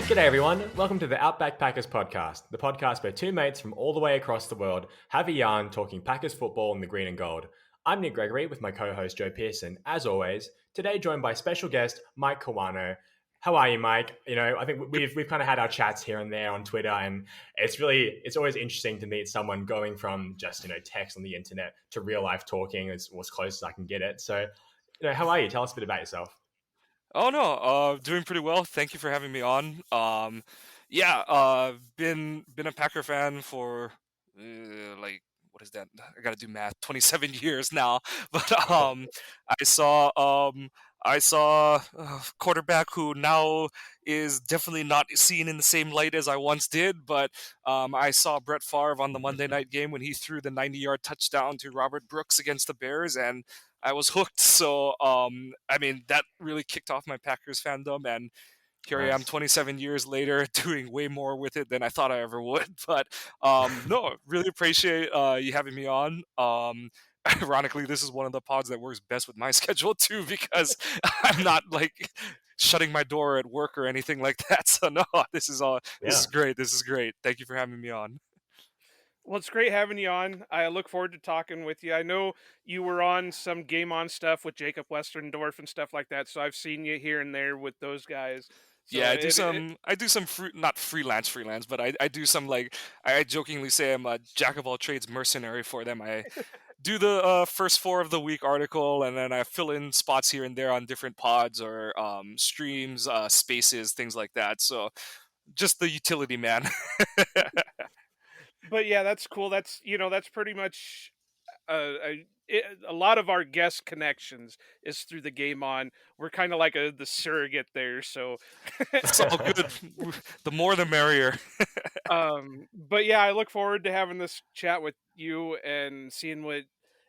G'day everyone, welcome to the Outback Packers podcast, the podcast where two mates from all the way across the world have a yarn talking Packers football in the green and gold. I'm Nick Gregory with my co-host Joe Pearson, as always, today joined by special guest Mike Kawano. How are you, Mike? I think we've kind of had our chats here and there on Twitter, and it's always interesting to meet someone going from just text on the internet to real life talking as close as I can get it. So, how are you? Tell us a bit about yourself. Oh no, doing pretty well. Thank you for having me on. Yeah, been a Packer fan for like what is that? I gotta do math. 27 years now. But I saw I saw a quarterback who now is definitely not seen in the same light as I once did. But I saw Brett Favre on the Monday night game when he threw the 90-yard touchdown to Robert Brooks against the Bears, and I was hooked. So, I mean, that really kicked off my Packers fandom, and here I am Nice. 27 years later doing way more with it than I thought I ever would. But no, really appreciate you having me on. Ironically, this is one of the pods that works best with my schedule too, because I'm not like shutting my door at work or anything like that. So no, this is Yeah. great. This is great. Thank you for having me on. Well, it's great having you on. I look forward to talking with you. I know you were on some Game On stuff with Jacob Westerndorf and stuff like that, so I've seen you here and there with those guys. Yeah, So it I do some not freelance, but I do some like I jokingly say I'm a jack of all trades mercenary for them. I do the first four of the week article, and then I fill in spots here and there on different pods or streams, spaces, things like that. So just the utility man. but yeah, that's cool. That's pretty much a lot of our guest connections is through the Game On. We're kind of like the surrogate there. So It's all good. The more the merrier. but yeah, I look forward to having this chat with you and seeing what.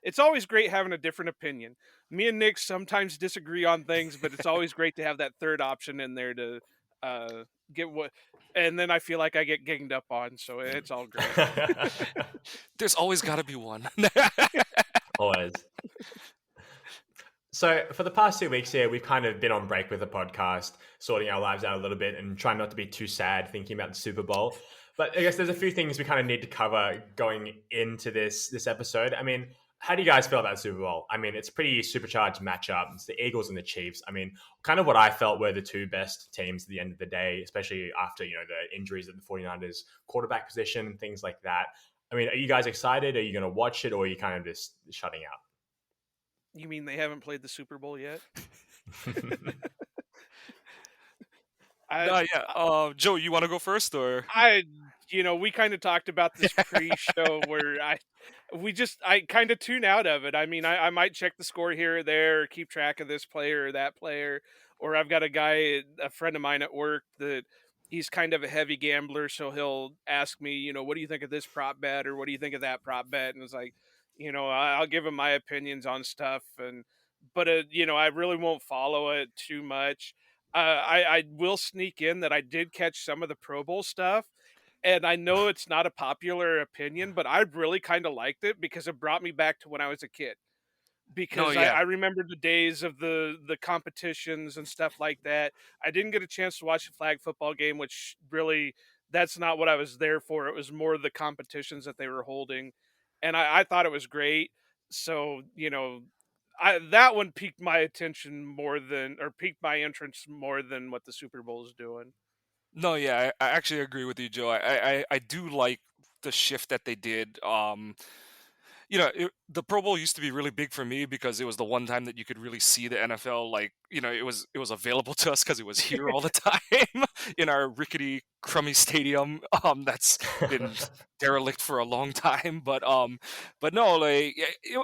It's always great having a different opinion. Me and Nick sometimes disagree on things, but it's always great to have that third option in there to uh, get what. And then I feel like I get ganged up on, so it's all great. There's always got to be one. Always. So for the past 2 weeks here, we've kind of been on break with the podcast, sorting our lives out a little bit and trying not to be too sad thinking about the Super Bowl. But I guess there's a few things we kind of need to cover going into this episode. I mean, how do you guys feel about the Super Bowl? I mean, it's a pretty supercharged matchup. It's the Eagles and the Chiefs. I mean, kind of what I felt were the two best teams at the end of the day, especially after, the injuries at the 49ers quarterback position and things like that. I mean, are you guys excited? Are you going to watch it, or are you kind of just shutting out? You mean they haven't played the Super Bowl yet? I No, yeah. Joe, you want to go first or? I we kind of talked about this pre-show where I kind of tune out of it. I mean, I might check the score here or there, or keep track of this player or that player, or I've got a friend of mine at work that he's kind of a heavy gambler, so he'll ask me, what do you think of this prop bet or what do you think of that prop bet? And it's like, I'll give him my opinions on stuff, but I really won't follow it too much. I will sneak in that I did catch some of the Pro Bowl stuff, and I know it's not a popular opinion, but I really kind of liked it because it brought me back to when I was a kid. No, Because yeah. I remember the days of the competitions and stuff like that. I didn't get a chance to watch the flag football game, which really that's not what I was there for. It was more the competitions that they were holding, and I thought it was great. So that one piqued my attention more than or piqued my interest more than what the Super Bowl is doing. No, yeah, I actually agree with you, Joe. I do like the shift that they did. The Pro Bowl used to be really big for me because it was the one time that you could really see the NFL. Like, it was available to us because it was here all the time in our rickety, crummy stadium. That's been derelict for a long time. But no, like,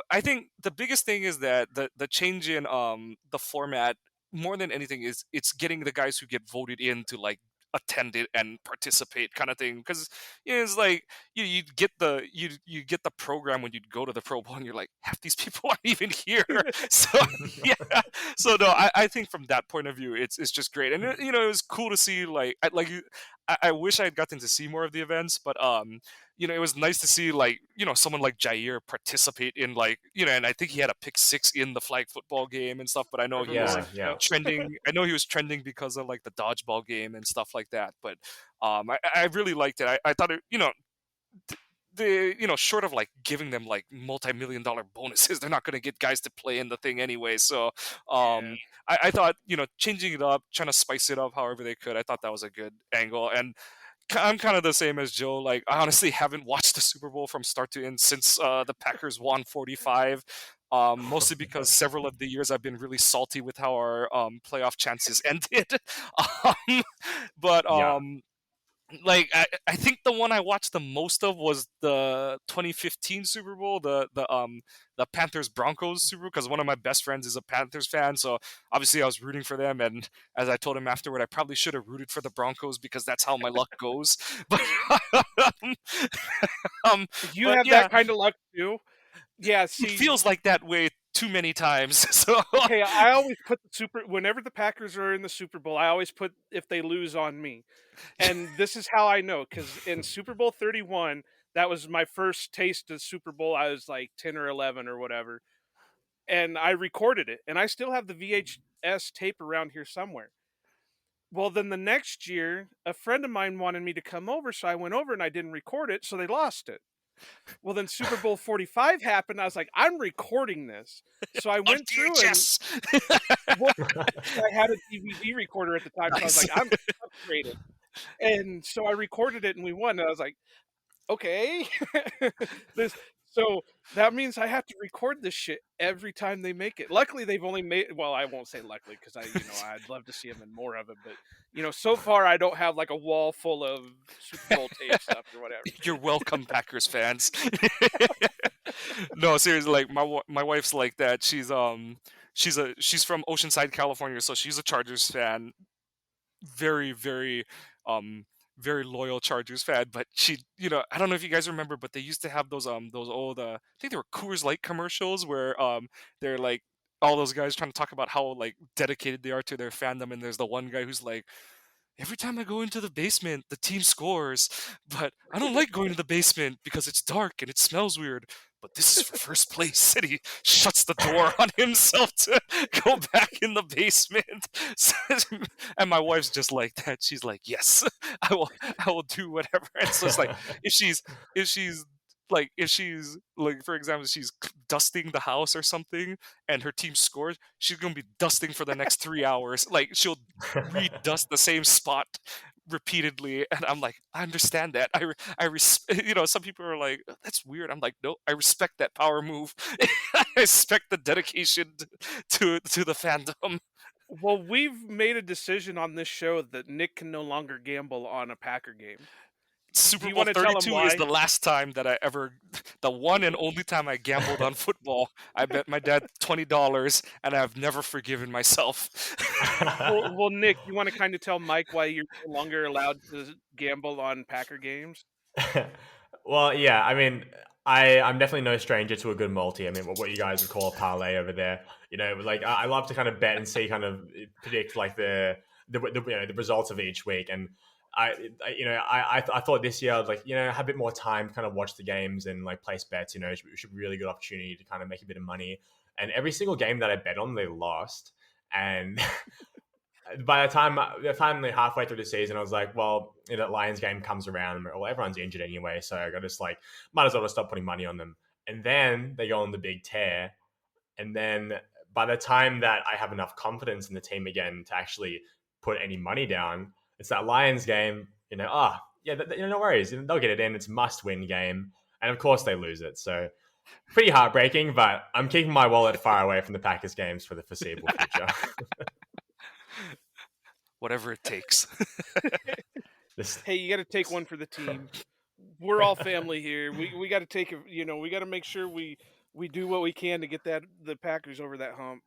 I think the biggest thing is that the change in the format more than anything is it's getting the guys who get voted in to like attend it and participate kind of thing because it's like you get the program when you'd go to the Pro Bowl and you're like half these people aren't even here. So yeah, so no, I think from that point of view it's just great. And it was cool to see like I wish I had gotten to see more of the events, but it was nice to see like someone like Jair participate in like and I think he had a pick six in the flag football game and stuff. But I know Of he was Yeah, course, yeah. yep. trending. I know he was trending because of like the dodgeball game and stuff like that. But I really liked it. I thought it the short of like giving them like multi-million dollar bonuses, they're not going to get guys to play in the thing anyway. So Yeah. I thought changing it up, trying to spice it up however they could, I thought that was a good angle. And I'm kind of the same as Joe. Like I honestly haven't watched the Super Bowl from start to end since the Packers won 45. Mostly because several of the years I've been really salty with how our playoff chances ended. um, but Yeah. like I think the one I watched the most of was the 2015 Super Bowl, the Panthers Broncos Super Bowl, because one of my best friends is a Panthers fan, so obviously I was rooting for them. And as I told him afterward, I probably should have rooted for the Broncos because that's how my luck goes. But You but have yeah, that kind of luck too? Yeah, it see, feels like that way too many times. So okay, I always put the super whenever the Packers are in the Super Bowl, I always put if they lose on me. And this is how I know, because in Super Bowl 31, that was my first taste of Super Bowl. I was like 10 or 11 or whatever. And I recorded it. And I still have the VHS tape around here somewhere. Well, then the next year, a friend of mine wanted me to come over. So I went over and I didn't record it. So they lost it. Well, then Super Bowl 45 happened. I was like, I'm recording this. So I on went through and, VHS. well, I had a DVD recorder at the time. So I was Nice. like, I'm upgraded. And so I recorded it and we won. And I was like, okay. this so that means I have to record this shit every time they make it. Luckily, they've only made well, I won't say luckily because I'd love to see them in more of it. But so far I don't have like a wall full of Super Bowl tape stuff or whatever. You're welcome, Packers fans. No, seriously, like my wife's like that. She's from Oceanside, California, so she's a Chargers fan. Very, very very loyal Chargers fan. But she, I don't know if you guys remember, but they used to have those old I think they were Coors Light commercials where they're like all those guys trying to talk about how like dedicated they are to their fandom, and there's the one guy who's like, every time I go into the basement, the team scores, but I don't like going to the basement because it's dark and it smells weird. But this is for first place. And he shuts the door on himself to go back in the basement. And my wife's just like that. She's like, yes, I will do whatever. And so it's like if she's like, for example, she's dusting the house or something and her team scores, she's gonna be dusting for the next 3 hours. Like she'll redust the same spot repeatedly, and I'm like, I understand that. Some people are like, that's weird. I'm like, no, I respect that power move. I respect the dedication to the fandom. Well, we've made a decision on this show that Nick can no longer gamble on a Packer game. Do Super you Bowl want to tell him 32 is why? the last time that the one and only time I gambled on football. I bet my dad $20, and I've never forgiven myself. Well, Nick, you want to kind of tell Mike why you're no longer allowed to gamble on Packer games? Well, yeah, I mean, I'm definitely no stranger to a good multi. I mean, what you guys would call a parlay over there. Like I love to kind of bet and see, kind of predict like the results of each week. And I thought this year I was like, have a bit more time to kind of watch the games and like place bets. It should be a really good opportunity to kind of make a bit of money. And every single game that I bet on, they lost. And by the time like halfway through the season, I was like, well, that Lions game comes around, well, everyone's injured anyway, so I just like might as well just stop putting money on them. And then they go on the big tear, and then by the time that I have enough confidence in the team again to actually put any money down, it's that Lions game. Yeah, no worries, they'll get it in. It's a must-win game, and of course they lose it. So pretty heartbreaking, but I'm keeping my wallet far away from the Packers games for the foreseeable future. Whatever it takes. This Hey, you got to take one for the team. We're all family here. We got to take we got to make sure we do what we can to get the Packers over that hump.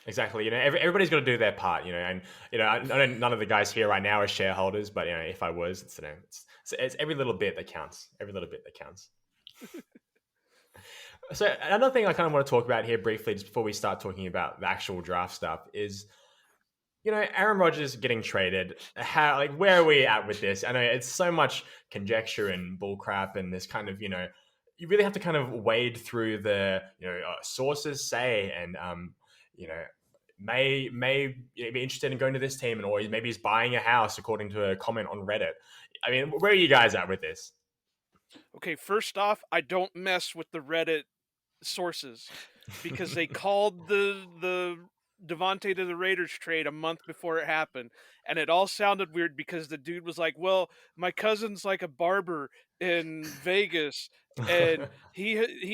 Exactly. Everybody's got to do their part. And I know none of the guys here right now are shareholders, but if I was, it's every little bit that counts. Every little bit that counts. So another thing I kind of want to talk about here briefly, just before we start talking about the actual draft stuff, is Aaron Rodgers getting traded. Where are we at with this? I know it's so much conjecture and bullcrap, and this kind of, you really have to kind of wade through the, sources say, and you know, may be interested in going to this team, and or maybe he's buying a house, according to a comment on Reddit. I mean, where are you guys at with this? Okay, first off, I don't mess with the Reddit sources because they called the Devontae to the Raiders trade a month before it happened, and it all sounded weird because the dude was like, "Well, my cousin's like a barber in Vegas, and he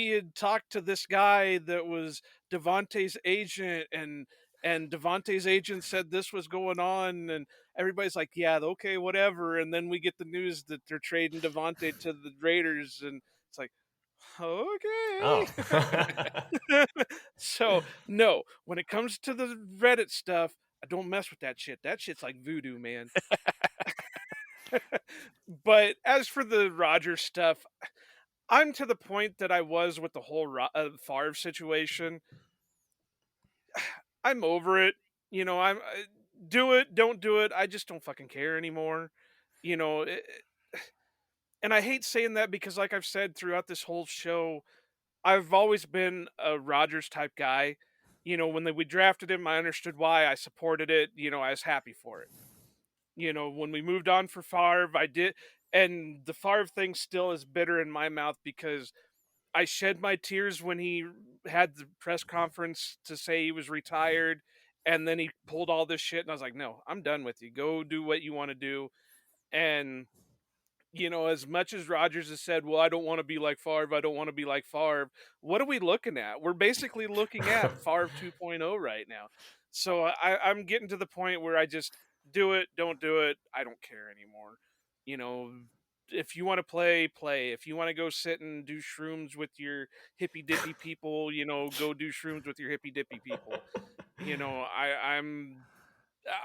had talked to this guy that was Devontae's agent, and Devontae's agent said this was going on, and everybody's like, yeah, okay, whatever." And then we get the news that they're trading Devontae to the Raiders, and it's like, okay. Oh. So no, when it comes to the Reddit stuff, I don't mess with that shit. That shit's like voodoo, man. But as for the Rodgers stuff, I'm to the point that I was with the whole Favre situation. I'm over it. I'm do it, don't do it. I just don't fucking care anymore. You know, it, and I hate saying that because, like I've said throughout this whole show, I've always been a Rodgers type guy. When we drafted him, I understood why. I supported it. I was happy for it. When we moved on for Favre, I did. And the Favre thing still is bitter in my mouth because I shed my tears when he had the press conference to say he was retired. And then he pulled all this shit. And I was like, no, I'm done with you. Go do what you want to do. And as much as Rodgers has said, well, I don't want to be like Favre, I don't want to be like Favre, what are we looking at? We're basically looking at Favre 2.0 right now. So I'm getting to the point where I just do it, don't do it. I don't care anymore. You know, if you want to play, play. If you want to go sit and do shrooms with your hippy dippy people, go do shrooms with your hippy dippy people.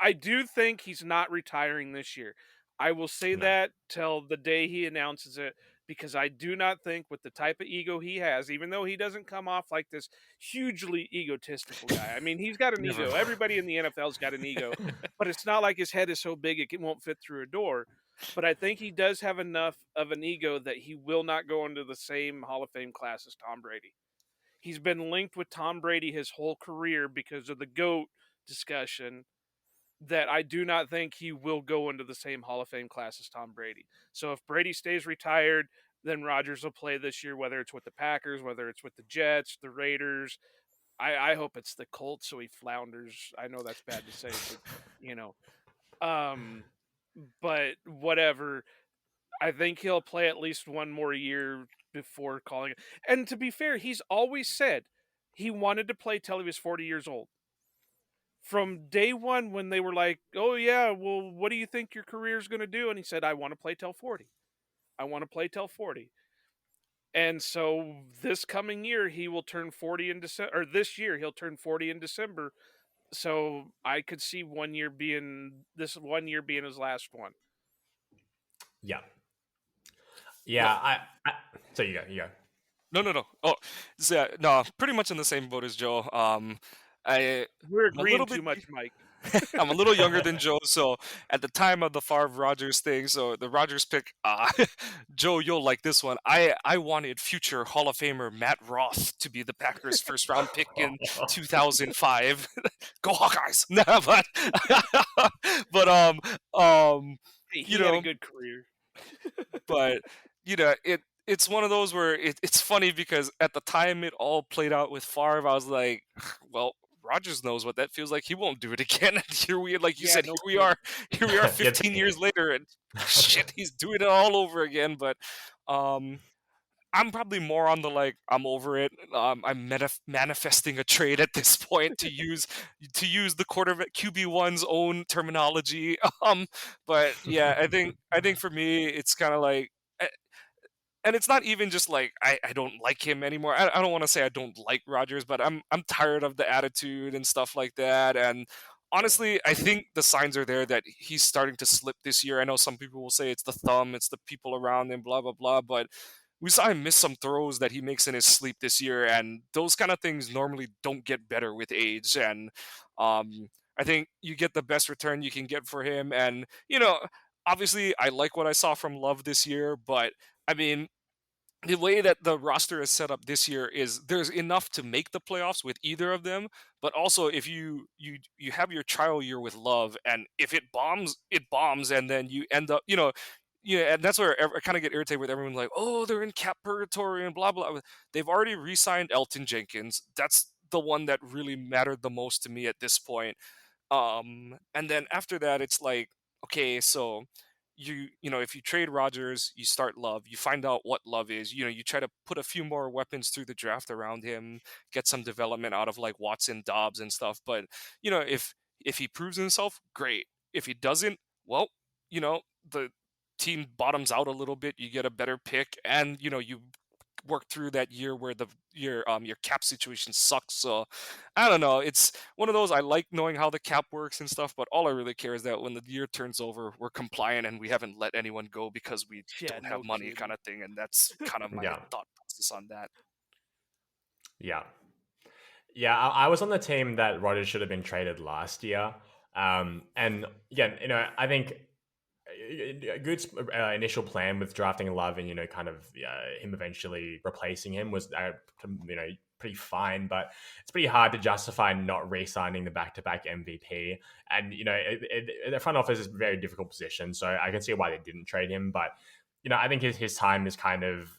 I do think he's not retiring this year. I will say No. that till the day he announces it because I do not think with the type of ego he has, even though he doesn't come off like this hugely egotistical guy. I mean, he's got an Never. ego. Everybody in the NFL's got an ego, but it's not like his head is so big it won't fit through a door. But I think he does have enough of an ego that he will not go into the same Hall of Fame class as Tom Brady. He's been linked with Tom Brady his whole career because of the GOAT discussion that I do not think he will go into the same Hall of Fame class as Tom Brady. So if Brady stays retired, then Rodgers will play this year, whether it's with the Packers, whether it's with the Jets, the Raiders. I hope it's the Colts so he flounders. I know that's bad to say, but you know. Um but whatever. I think he'll play at least one more year before calling it. And to be fair, he's always said he wanted to play till he was 40 years old from day one when they were like, "Oh yeah, well, what do you think your career is going to do?" And he said, "I want to play till 40. I want to play till 40." And so this coming year he will turn 40 in December, or this year he'll turn 40 in December. So I could see this 1 year being his last one. Yeah. No, Yeah. So you go. no. Oh, so, no, pretty much in the same boat as Joe. I We're I'm a agreeing little too bit much, Mike. I'm a little younger than Joe, so at the time of the Favre Rogers thing, so the Rogers pick, Joe, you'll like this one. I wanted future Hall of Famer Matt Roth to be the Packers' first round pick in 2005. Go Hawkeyes! No, but Hey, you he had a know, good career. but it's one of those where it's funny because at the time it all played out with Favre, I was like, well, Rogers knows what that feels like. He won't do it again. And here we, like you Yeah, said, no here we are, Yeah. 15 years later, and shit, he's doing it all over again. But I'm probably more on the like I'm over it. I'm manifesting a trade at this point to use the quarterback QB1's own terminology. But yeah, I think for me it's kind of like. And it's not even just like I don't like him anymore. I don't want to say I don't like Rodgers, but I'm tired of the attitude and stuff like that. And honestly, I think the signs are there that he's starting to slip this year. I know some people will say it's the thumb, it's the people around him, blah blah blah. But we saw him miss some throws that he makes in his sleep this year, and those kind of things normally don't get better with age. And I think you get the best return you can get for him. And, obviously, I like what I saw from Love this year, but I mean, the way that the roster is set up this year is there's enough to make the playoffs with either of them, but also if you have your trial year with Love, and if it bombs, and then you end up, yeah, and that's where I kind of get irritated with everyone like, oh, they're in cap purgatory and blah blah. They've already re-signed Elton Jenkins. That's the one that really mattered the most to me at this point. And then after that, it's like, okay, so if you trade Rogers, you start Love, you find out what Love is, you try to put a few more weapons through the draft around him, get some development out of like Watson, Dobbs, and stuff. But if he proves himself, great. If he doesn't, well, the team bottoms out a little bit, you get a better pick, and you work through that year where your cap situation sucks. So I don't know. It's one of those, I like knowing how the cap works and stuff, but all I really care is that when the year turns over, we're compliant and we haven't let anyone go because we Yeah, don't have no money, kidding. kind of thing. And that's kind of my Yeah. thought process on that. Yeah. Yeah, I was on the team that Rodgers should have been traded last year. And again, I think a good initial plan with drafting Love and kind of him eventually replacing him was pretty fine, but it's pretty hard to justify not re-signing the back-to-back MVP. And the front office is a very difficult position, so I can see why they didn't trade him. But I think his time is kind of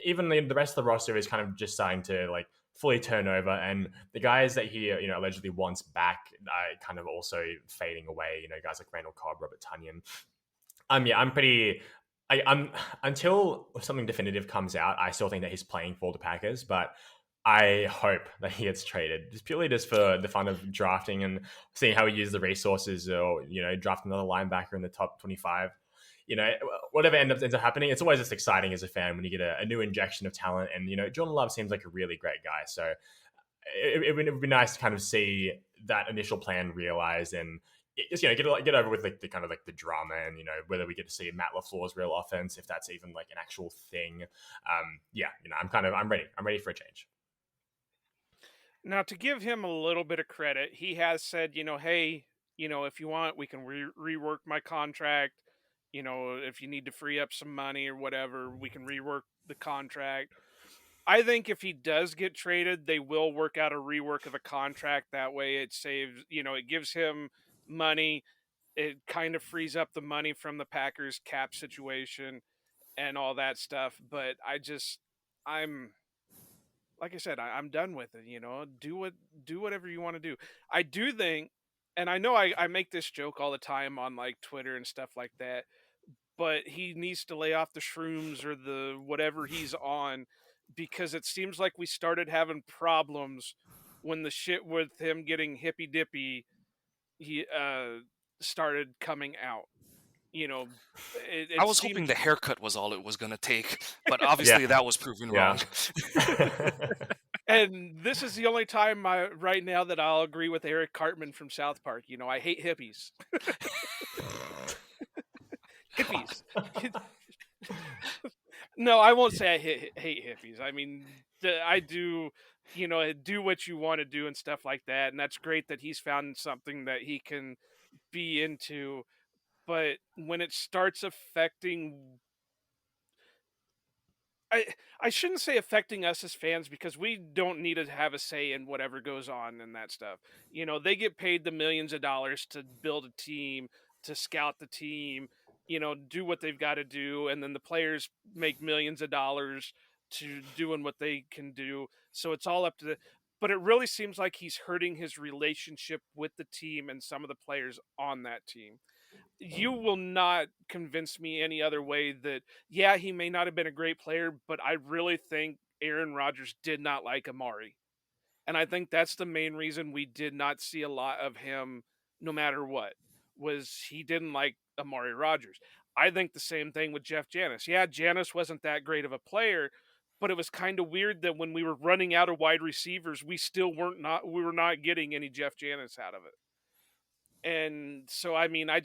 even the rest of the roster is kind of just starting to like fully turn over, and the guys that he allegedly wants back are kind of also fading away. Guys like Randall Cobb, Robert Tunyon. Yeah, I'm pretty. I'm until something definitive comes out, I still think that he's playing for the Packers, but I hope that he gets traded just for the fun of drafting and seeing how he uses the resources, or draft another linebacker in the top 25. Whatever ends up happening, it's always just exciting as a fan when you get a new injection of talent. And Jordan Love seems like a really great guy, so it would be nice to kind of see that initial plan realized, and just get over with like the kind of like the drama, and whether we get to see Matt LaFleur's real offense, if that's even like an actual thing. Yeah, I'm ready for a change. Now, to give him a little bit of credit, he has said, hey, if you want, we can rework my contract. If you need to free up some money or whatever, we can rework the contract. I think if he does get traded, they will work out a rework of the contract. That way it saves, it gives him money. It kind of frees up the money from the Packers cap situation and all that stuff. But I'm, like I said, I'm done with it. Do whatever you want to do. I do think, and I know I make this joke all the time on like Twitter and stuff like that, but he needs to lay off the shrooms or the whatever he's on, because it seems like we started having problems when the shit with him getting hippy dippy he started coming out. You know, I it was hoping seems the haircut was all it was going to take, but Yeah, obviously that was proven wrong. yeah. and this is the only time right now that I'll agree with Eric Cartman from South Park. I hate hippies. Hippies. No, I won't say I hate hippies. I mean, I do, do what you want to do and stuff like that. And that's great that he's found something that he can be into. But when it starts affecting, I I shouldn't say affecting us as fans, because we don't need to have a say in whatever goes on and that stuff. They get paid the millions of dollars to build a team, to scout the team, do what they've got to do, and then the players make millions of dollars to doing what they can do. So it's all up to the but it really seems like he's hurting his relationship with the team and some of the players on that team. You will not convince me any other way that, yeah, he may not have been a great player, but I really think Aaron Rodgers did not like Amari. And I think that's the main reason we did not see a lot of him no matter what, was he didn't like Amari Rodgers. I think the same thing with Jeff Janis. Yeah, Janis wasn't that great of a player, but it was kind of weird that when we were running out of wide receivers, we were not getting any Jeff Janis out of it. And so I mean, I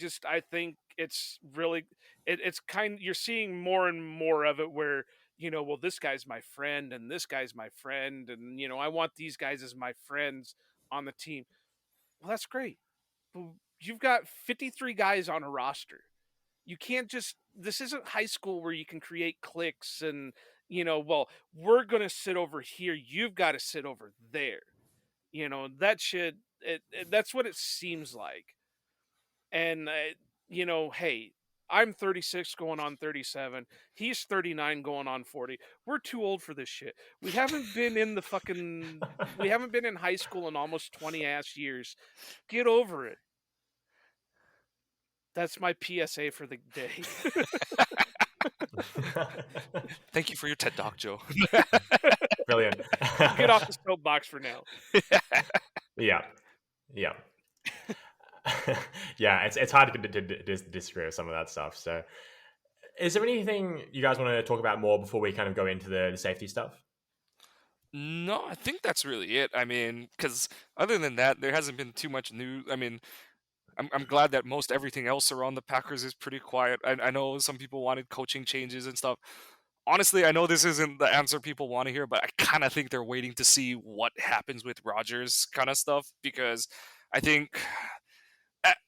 think it's really it's kind you're seeing more and more of it where, well, this guy's my friend and this guy's my friend, and I want these guys as my friends on the team. Well, that's great. Well, you've got 53 guys on a roster. You can't just, this isn't high school where you can create cliques and, well, we're going to sit over here. You've got to sit over there. That should, that's what it seems like. And, hey, I'm 36 going on 37. He's 39 going on 40. We're too old for this shit. We haven't been in high school in almost 20 ass years. Get over it. That's my PSA for the day. Thank you for your TED Talk, Joe. Brilliant. Get off the soapbox for now. Yeah. Yeah. Yeah, it's hard to disagree with some of that stuff. So, is there anything you guys want to talk about more before we kind of go into the safety stuff? No, I think that's really it. I mean, because other than that, there hasn't been too much new. I mean, I'm glad that most everything else around the Packers is pretty quiet. I know some people wanted coaching changes and stuff. Honestly, I know this isn't the answer people want to hear, but I kind of think they're waiting to see what happens with Rodgers kind of stuff because I think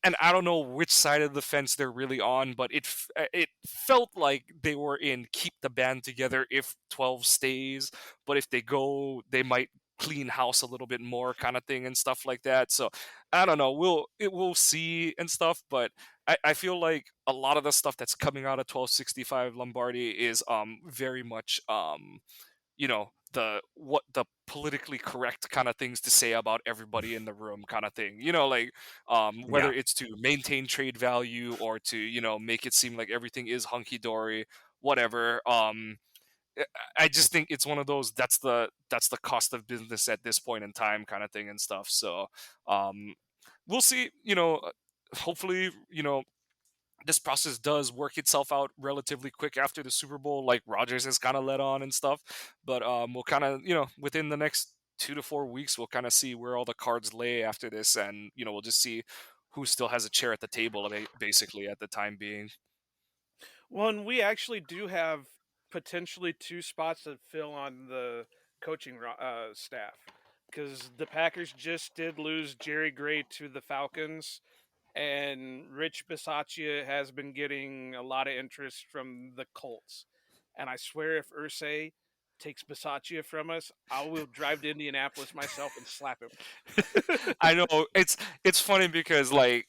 and I don't know which side of the fence they're really on, but it felt like they were in keep the band together if 12 stays, but if they go, they might clean house a little bit more kind of thing and stuff like that. So I don't know. We'll see and stuff, but I feel like a lot of the stuff that's coming out of 1265 Lombardi is very much the politically correct kind of things to say about everybody in the room kind of thing, like whether Yeah. it's to maintain trade value or to make it seem like everything is hunky-dory, whatever. I just think it's one of those that's the cost of business at this point in time kind of thing and stuff. So we'll see. Hopefully this process does work itself out relatively quick after the Super Bowl, like Rodgers has kind of led on and stuff. But we'll kind of, within the next 2 to 4 weeks, we'll kind of see where all the cards lay after this, and we'll just see who still has a chair at the table, basically at the time being. Well, and we actually do have potentially two spots to fill on the coaching staff because the Packers just did lose Jerry Gray to the Falcons, and Rich Bisaccia has been getting a lot of interest from the Colts. And I swear, if Irsay takes Bisaccia from us, I will drive to Indianapolis myself and slap him. I know it's funny because like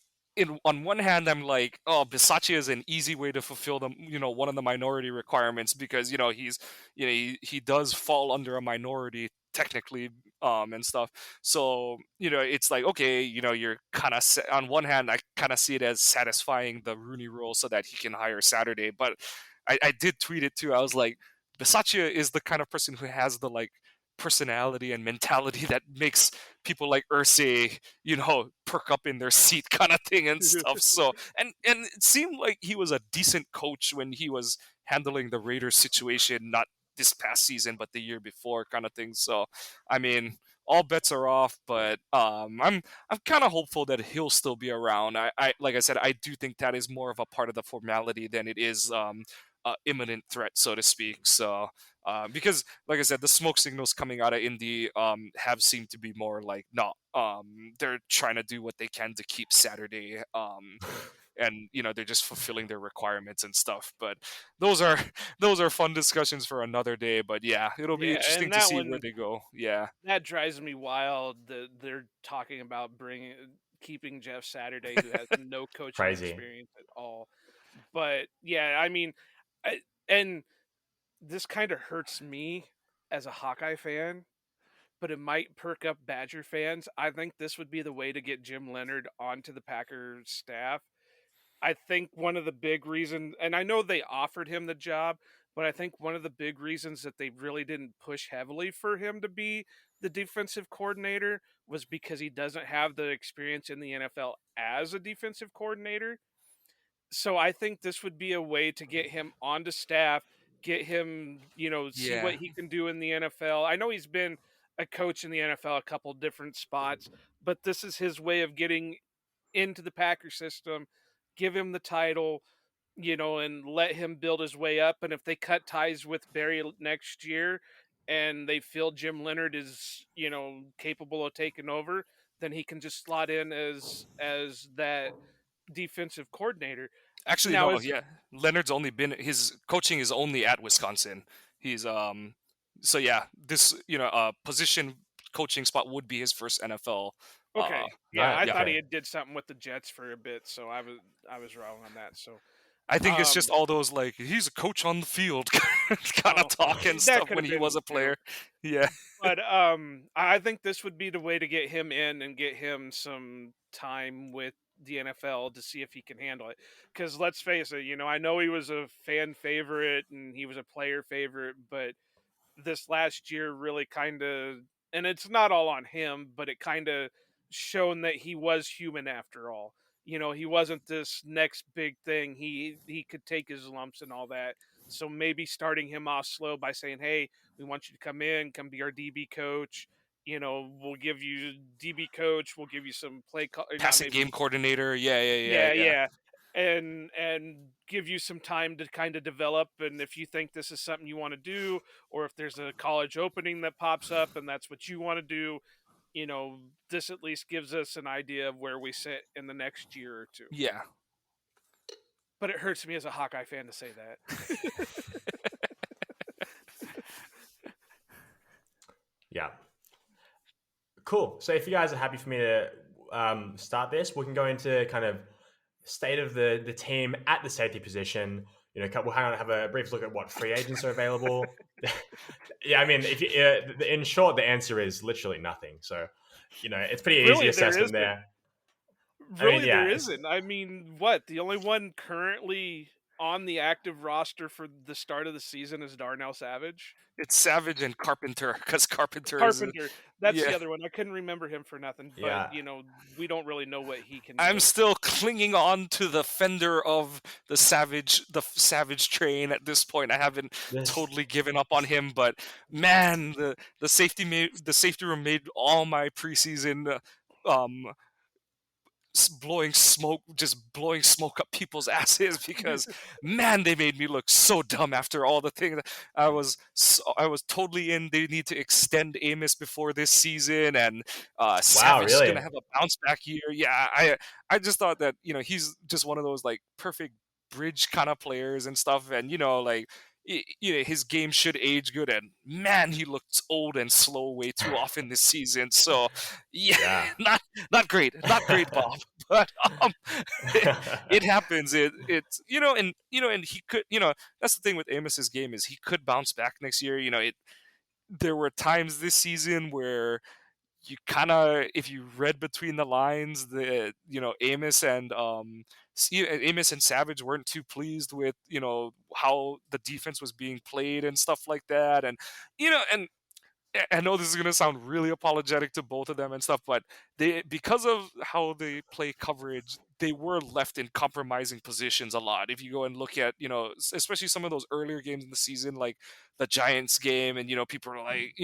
on one hand I'm like, oh, Bisaccia is an easy way to fulfill the one of the minority requirements because he's he does fall under a minority technically and stuff. So it's like, okay, you're kind of on one hand I kind of see it as satisfying the Rooney Rule so that he can hire Saturday, but I did tweet it too. I was like, Bisaccia is the kind of person who has the like personality and mentality that makes people like Ursay, perk up in their seat kind of thing and stuff. So and it seemed like he was a decent coach when he was handling the Raiders situation, not this past season, but the year before kind of thing. So I mean, all bets are off, but I'm kind of hopeful that he'll still be around. I like I said, I do think that is more of a part of the formality than it is imminent threat, so to speak. So because like I said, the smoke signals coming out of Indy have seemed to be more like no, they're trying to do what they can to keep Saturday, and they're just fulfilling their requirements and stuff. But those are those are fun discussions for another day. But yeah, it'll be Yeah, interesting and to that see where one, they go. Yeah. that drives me wild. They're talking about keeping Jeff Saturday, who has no coaching Crazy. experience at all. But yeah, I mean, and this kind of hurts me as a Hawkeye fan, but it might perk up Badger fans. I think this would be the way to get Jim Leonard onto the Packers staff. I think one of the big reasons, and I know they offered him the job, but I think one of the big reasons that they really didn't push heavily for him to be the defensive coordinator was because he doesn't have the experience in the NFL as a defensive coordinator. So I think this would be a way to get him onto staff, get him, see what Yeah. he can do in the NFL. I know he's been a coach in the NFL a couple different spots, but this is his way of getting into the Packer system, give him the title, and let him build his way up. And if they cut ties with Barry next year and they feel Jim Leonard is, capable of taking over, then he can just slot in as that defensive coordinator. Actually, Now, no, is yeah. Leonard's only been his coaching is only at Wisconsin. He's so yeah, this position coaching spot would be his first NFL. okay. Yeah, Right. I Yeah, thought Okay. he did something with the Jets for a bit, so I was wrong on that. So, I think it's just um, all those like he's a coach on the field kind of oh, talk and that stuff could when have he was been a player. Yeah, but I think this would be the way to get him in and get him some time with the NFL to see if he can handle it. Because let's face it, I know he was a fan favorite and he was a player favorite, but this last year really kind of, and it's not all on him, but it kind of shown that he was human after all. He wasn't this next big thing. He could take his lumps and all that. So maybe starting him off slow by saying, "Hey, we want you to come in, come be our DB coach. We'll give you DB coach. We'll give you some play, not passing game maybe, coordinator. Yeah, yeah, yeah, yeah, yeah. yeah, and give you some time to kind of develop. And if you think this is something you want to do, or if there's a college opening that pops up and that's what you want to do, this at least gives us an idea of where we sit in the next year or two." Yeah. But it hurts me as a Hawkeye fan to say that. Yeah. Cool. So if you guys are happy for me to start this, we can go into kind of state of the team at the safety position. We'll have a brief look at what free agents are available. Yeah, I mean, if you, in short, the answer is literally nothing. So, it's pretty easy Really, there assessment isn't. there. I mean, Really, there yeah, isn't. I mean, what? The only one currently on the active roster for the start of the season is Darnell Savage. It's Savage and Carpenter because Carpenter is Carpenter, that's yeah. the other one. I couldn't remember him for nothing, but yeah. we don't really know what he can I'm do. still clinging on to the fender of the Savage train at this point. I haven't This, totally given up on him, but man, the safety room made all my preseason um blowing smoke up people's asses because man, they made me look so dumb after all the things. I was totally in. They need to extend Amos before this season, and wow, Savage is really? gonna have a bounce back year. Yeah, I just thought that he's just one of those like perfect bridge kind of players and stuff, and like. His game should age good, and man, he looks old and slow way too often this season. So, yeah, Yeah. not great, Bob. But it happens. It's and he could that's the thing with Amos's game is he could bounce back next year. There were times this season where you kind of if you read between the lines the Amos and Savage weren't too pleased with how the defense was being played and stuff like that, and and I know this is going to sound really apologetic to both of them and stuff, but because of how they play coverage, they were left in compromising positions a lot. If you go and look at, especially some of those earlier games in the season, like the Giants game, and, people are like,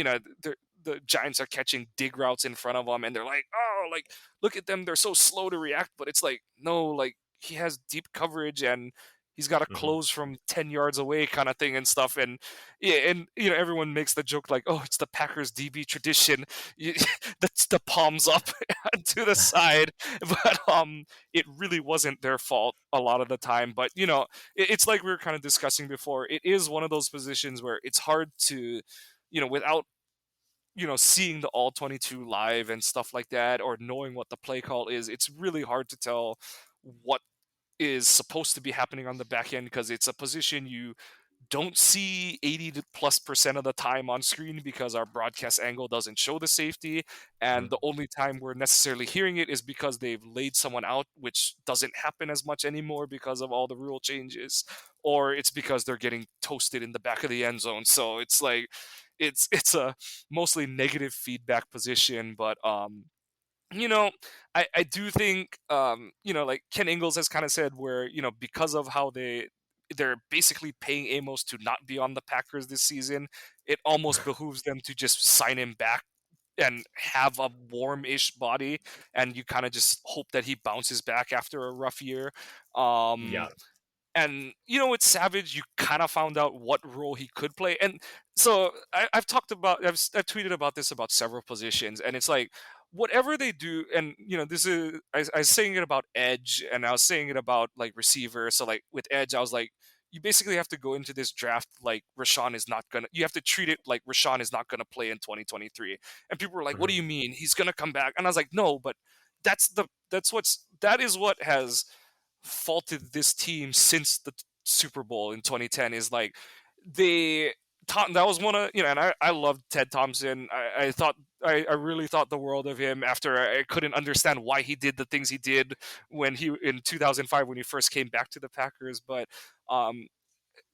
the Giants are catching dig routes in front of them, and they're like, oh, like, look at them. They're so slow to react. But it's like, no, like, he has deep coverage and he's got to Mhm. close from 10 yards away kind of thing and stuff. And yeah, and everyone makes the joke like, "Oh, it's the Packers DB tradition." That's the palms up to the side, but it really wasn't their fault a lot of the time. But it's like we were kind of discussing before. It is one of those positions where it's hard to, without seeing the all 22 live and stuff like that, or knowing what the play call is. It's really hard to tell what is supposed to be happening on the back end because it's a position you don't see 80+% of the time on screen because our broadcast angle doesn't show the safety, and Mhm. the only time we're necessarily hearing it is because they've laid someone out, which doesn't happen as much anymore because of all the rule changes, or it's because they're getting toasted in the back of the end zone. So it's like it's a mostly negative feedback position, but you know, I do think like Ken Ingalls has kind of said where, because of how they're basically paying Amos to not be on the Packers this season, it almost behooves them to just sign him back and have a warm-ish body, and you kind of just hope that he bounces back after a rough year. Yeah. And with Savage, you kind of found out what role he could play, and so I've tweeted about this about several positions, and it's like whatever they do, and this is I was saying it about edge, and I was saying it about like receiver. So like with edge, I was like, you basically have to go into this draft like Rashawn is not gonna. You have to treat it like Rashawn is not gonna play in 2023. And people were like, "What do Mhm. you mean he's gonna come back?" And I was like, "No, but that is what has faulted this team since the Super Bowl in 2010 is like they that was one of and I loved Ted Thompson. I thought I really thought the world of him after I couldn't understand why he did the things he did when he in 2005 when he first came back to the Packers. But um,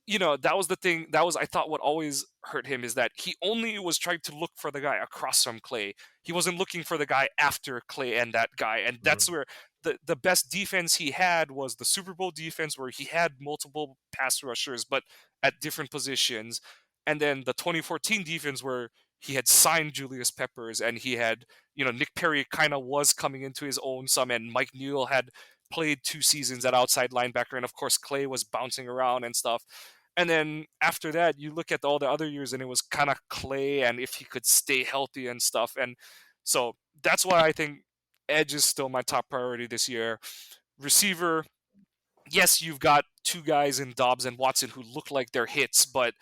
that was the thing. That was I thought what always hurt him is that he only was trying to look for the guy across from Clay. He wasn't looking for the guy after Clay and that guy. And that's Mhm. where the best defense he had was the Super Bowl defense where he had multiple pass rushers but at different positions. And then the 2014 defense where he had signed Julius Peppers and he had, Nick Perry kind of was coming into his own some and Mike Newell had played 2 seasons at outside linebacker and of course Clay was bouncing around and stuff. And then after that, you look at all the other years, and it was kind of Clay, and if he could stay healthy and stuff. And so that's why I think edge is still my top priority this year. Receiver, yes, you've got two guys in Dobbs and Watson who look like they're hits, but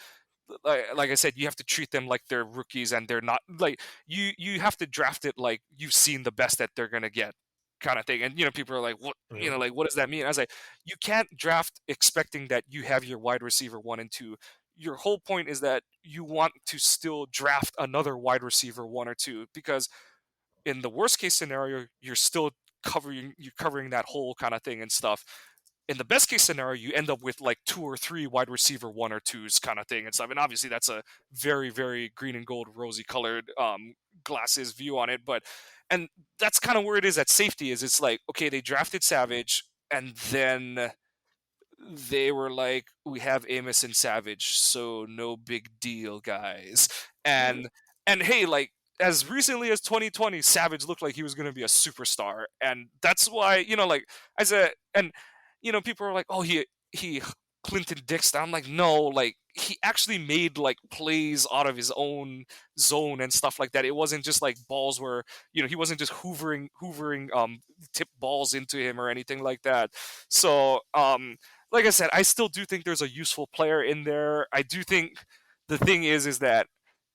like I said, you have to treat them like they're rookies, and they're not. Like you have to draft it like you've seen the best that they're gonna get, kind of thing. And people are like, what? Mhm. Like what does that mean? I was like, you can't draft expecting that you have your wide receiver 1 and 2. Your whole point is that you want to still draft another wide receiver 1 or 2 because in the worst case scenario, you're covering that whole kind of thing and stuff. In the best case scenario, you end up with like 2 or 3 wide receiver 1 or 2s kind of thing and stuff. And obviously, that's a very, very green and gold, rosy colored glasses view on it. But and that's kind of where it is at safety. Is it's like okay, they drafted Savage, and then they were like, we have Amos and Savage, so no big deal, guys. And hey, like as recently as 2020, Savage looked like he was going to be a superstar, and that's why like as a and people are like, oh he Clinton Dixon. I'm like, no, like he actually made like plays out of his own zone and stuff like that. It wasn't just like balls where he wasn't just hoovering tip balls into him or anything like that. So like I said, I still do think there's a useful player in there. I do think the thing is that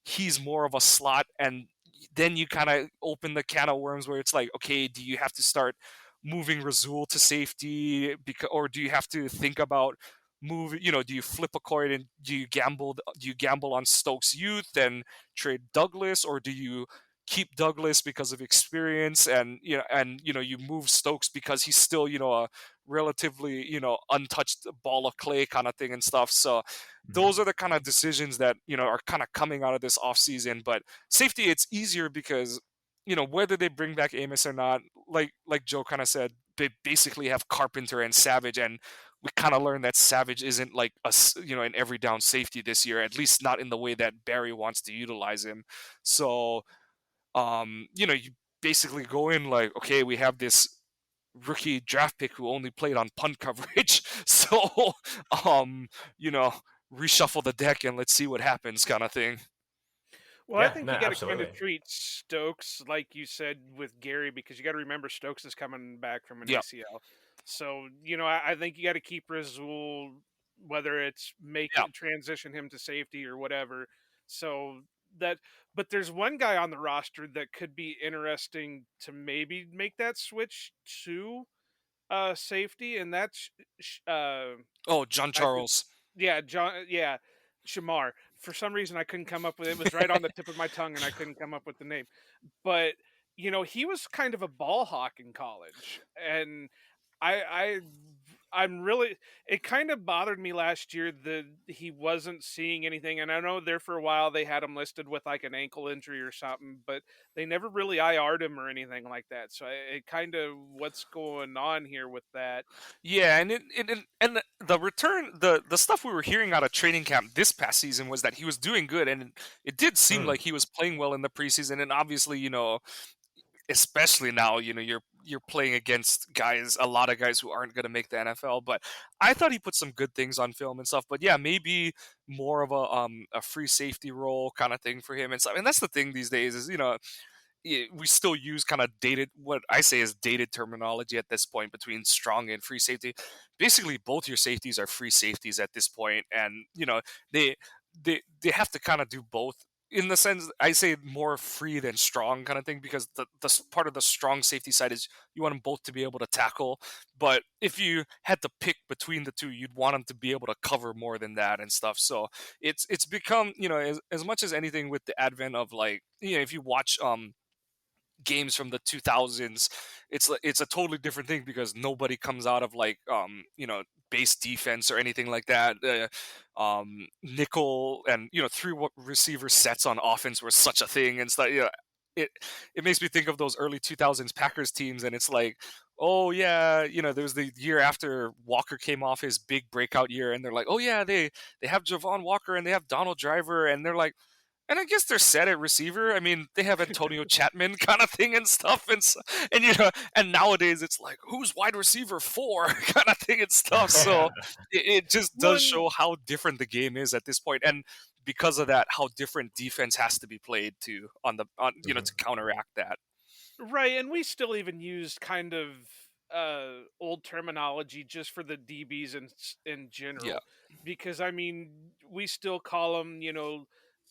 he's more of a slot, and then you kind of open the can of worms where it's like, okay, do you have to start moving Razul to safety, or do you have to think about move? Do you flip a coin and do you gamble on Stokes' youth and trade Douglas, or do you keep Douglas because of experience and you move Stokes because he's still a relatively untouched ball of clay kind of thing and stuff. So those Mhm. are the kind of decisions that are kind of coming out of this offseason. But safety, it's easier because whether they bring back Amos or not, like Joe kind of said, they basically have Carpenter and Savage, and we kind of learned that Savage isn't like an every down safety this year, at least not in the way that Barry wants to utilize him. So you basically go in like, okay, we have this rookie draft pick who only played on punt coverage. So, um, you know, reshuffle the deck and let's see what happens kind of thing. Well, I Yeah, think no, you got to kind of absolutely. treat Stokes like you said with Gary because you got to remember Stokes is coming back from an Yep. ACL. So I think you got to keep Razul, whether it's make Yep. it transition him to safety or whatever. So that, but there's one guy on the roster that could be interesting to maybe make that switch to safety, and that's Oh, John I Charles. yeah, John. Yeah, Shamar. For some reason, I couldn't come up with it. It was right on the tip of my tongue, and I couldn't come up with the name. But he was kind of a ball hawk in college, and I, I, I'm really. It kind of bothered me last year that he wasn't seeing anything. And I know there for a while they had him listed with like an ankle injury or something, but they never really IR'd him or anything like that. So it kind of what's going on here with that. Yeah, and the return, the stuff we were hearing out of training camp this past season was that he was doing good, and it did seem Mm. like he was playing well in the preseason. And obviously, especially now, you're playing against a lot of guys who aren't going to make the NFL. But I thought he put some good things on film and stuff. But yeah, maybe more of a free safety role kind of thing for him and stuff. And that's the thing these days is we still use kind of dated, what I say is dated terminology at this point, between strong and free safety. Basically, both your safeties are free safeties at this point, and they they have to kind of do both. In the sense, I say more free than strong kind of thing, because part of the strong safety side is you want them both to be able to tackle. But if you had to pick between the two, you'd want them to be able to cover more than that and stuff. So it's become, as much as anything, with the advent of, like, if you watch games from the 2000s, it's a totally different thing, because nobody comes out of, like, base defense or anything like that. Nickel and, three receiver sets on offense were such a thing and stuff. It makes me think of those early 2000s Packers teams, and it's like, oh yeah, there was the year after Walker came off his big breakout year, and they're like, oh yeah, they have Javon Walker and they have Donald Driver, and they're like, and I guess they're set at receiver. I mean, they have Antonio Chapman kind of thing and stuff, and and nowadays it's like, who's wide receiver 4 kind of thing and stuff. So it just does One show how different the game is at this point, and because of that, how different defense has to be played to to counteract that. Right, and we still even use kind of old terminology just for the DBs in Yeah, general, because I mean we still call them,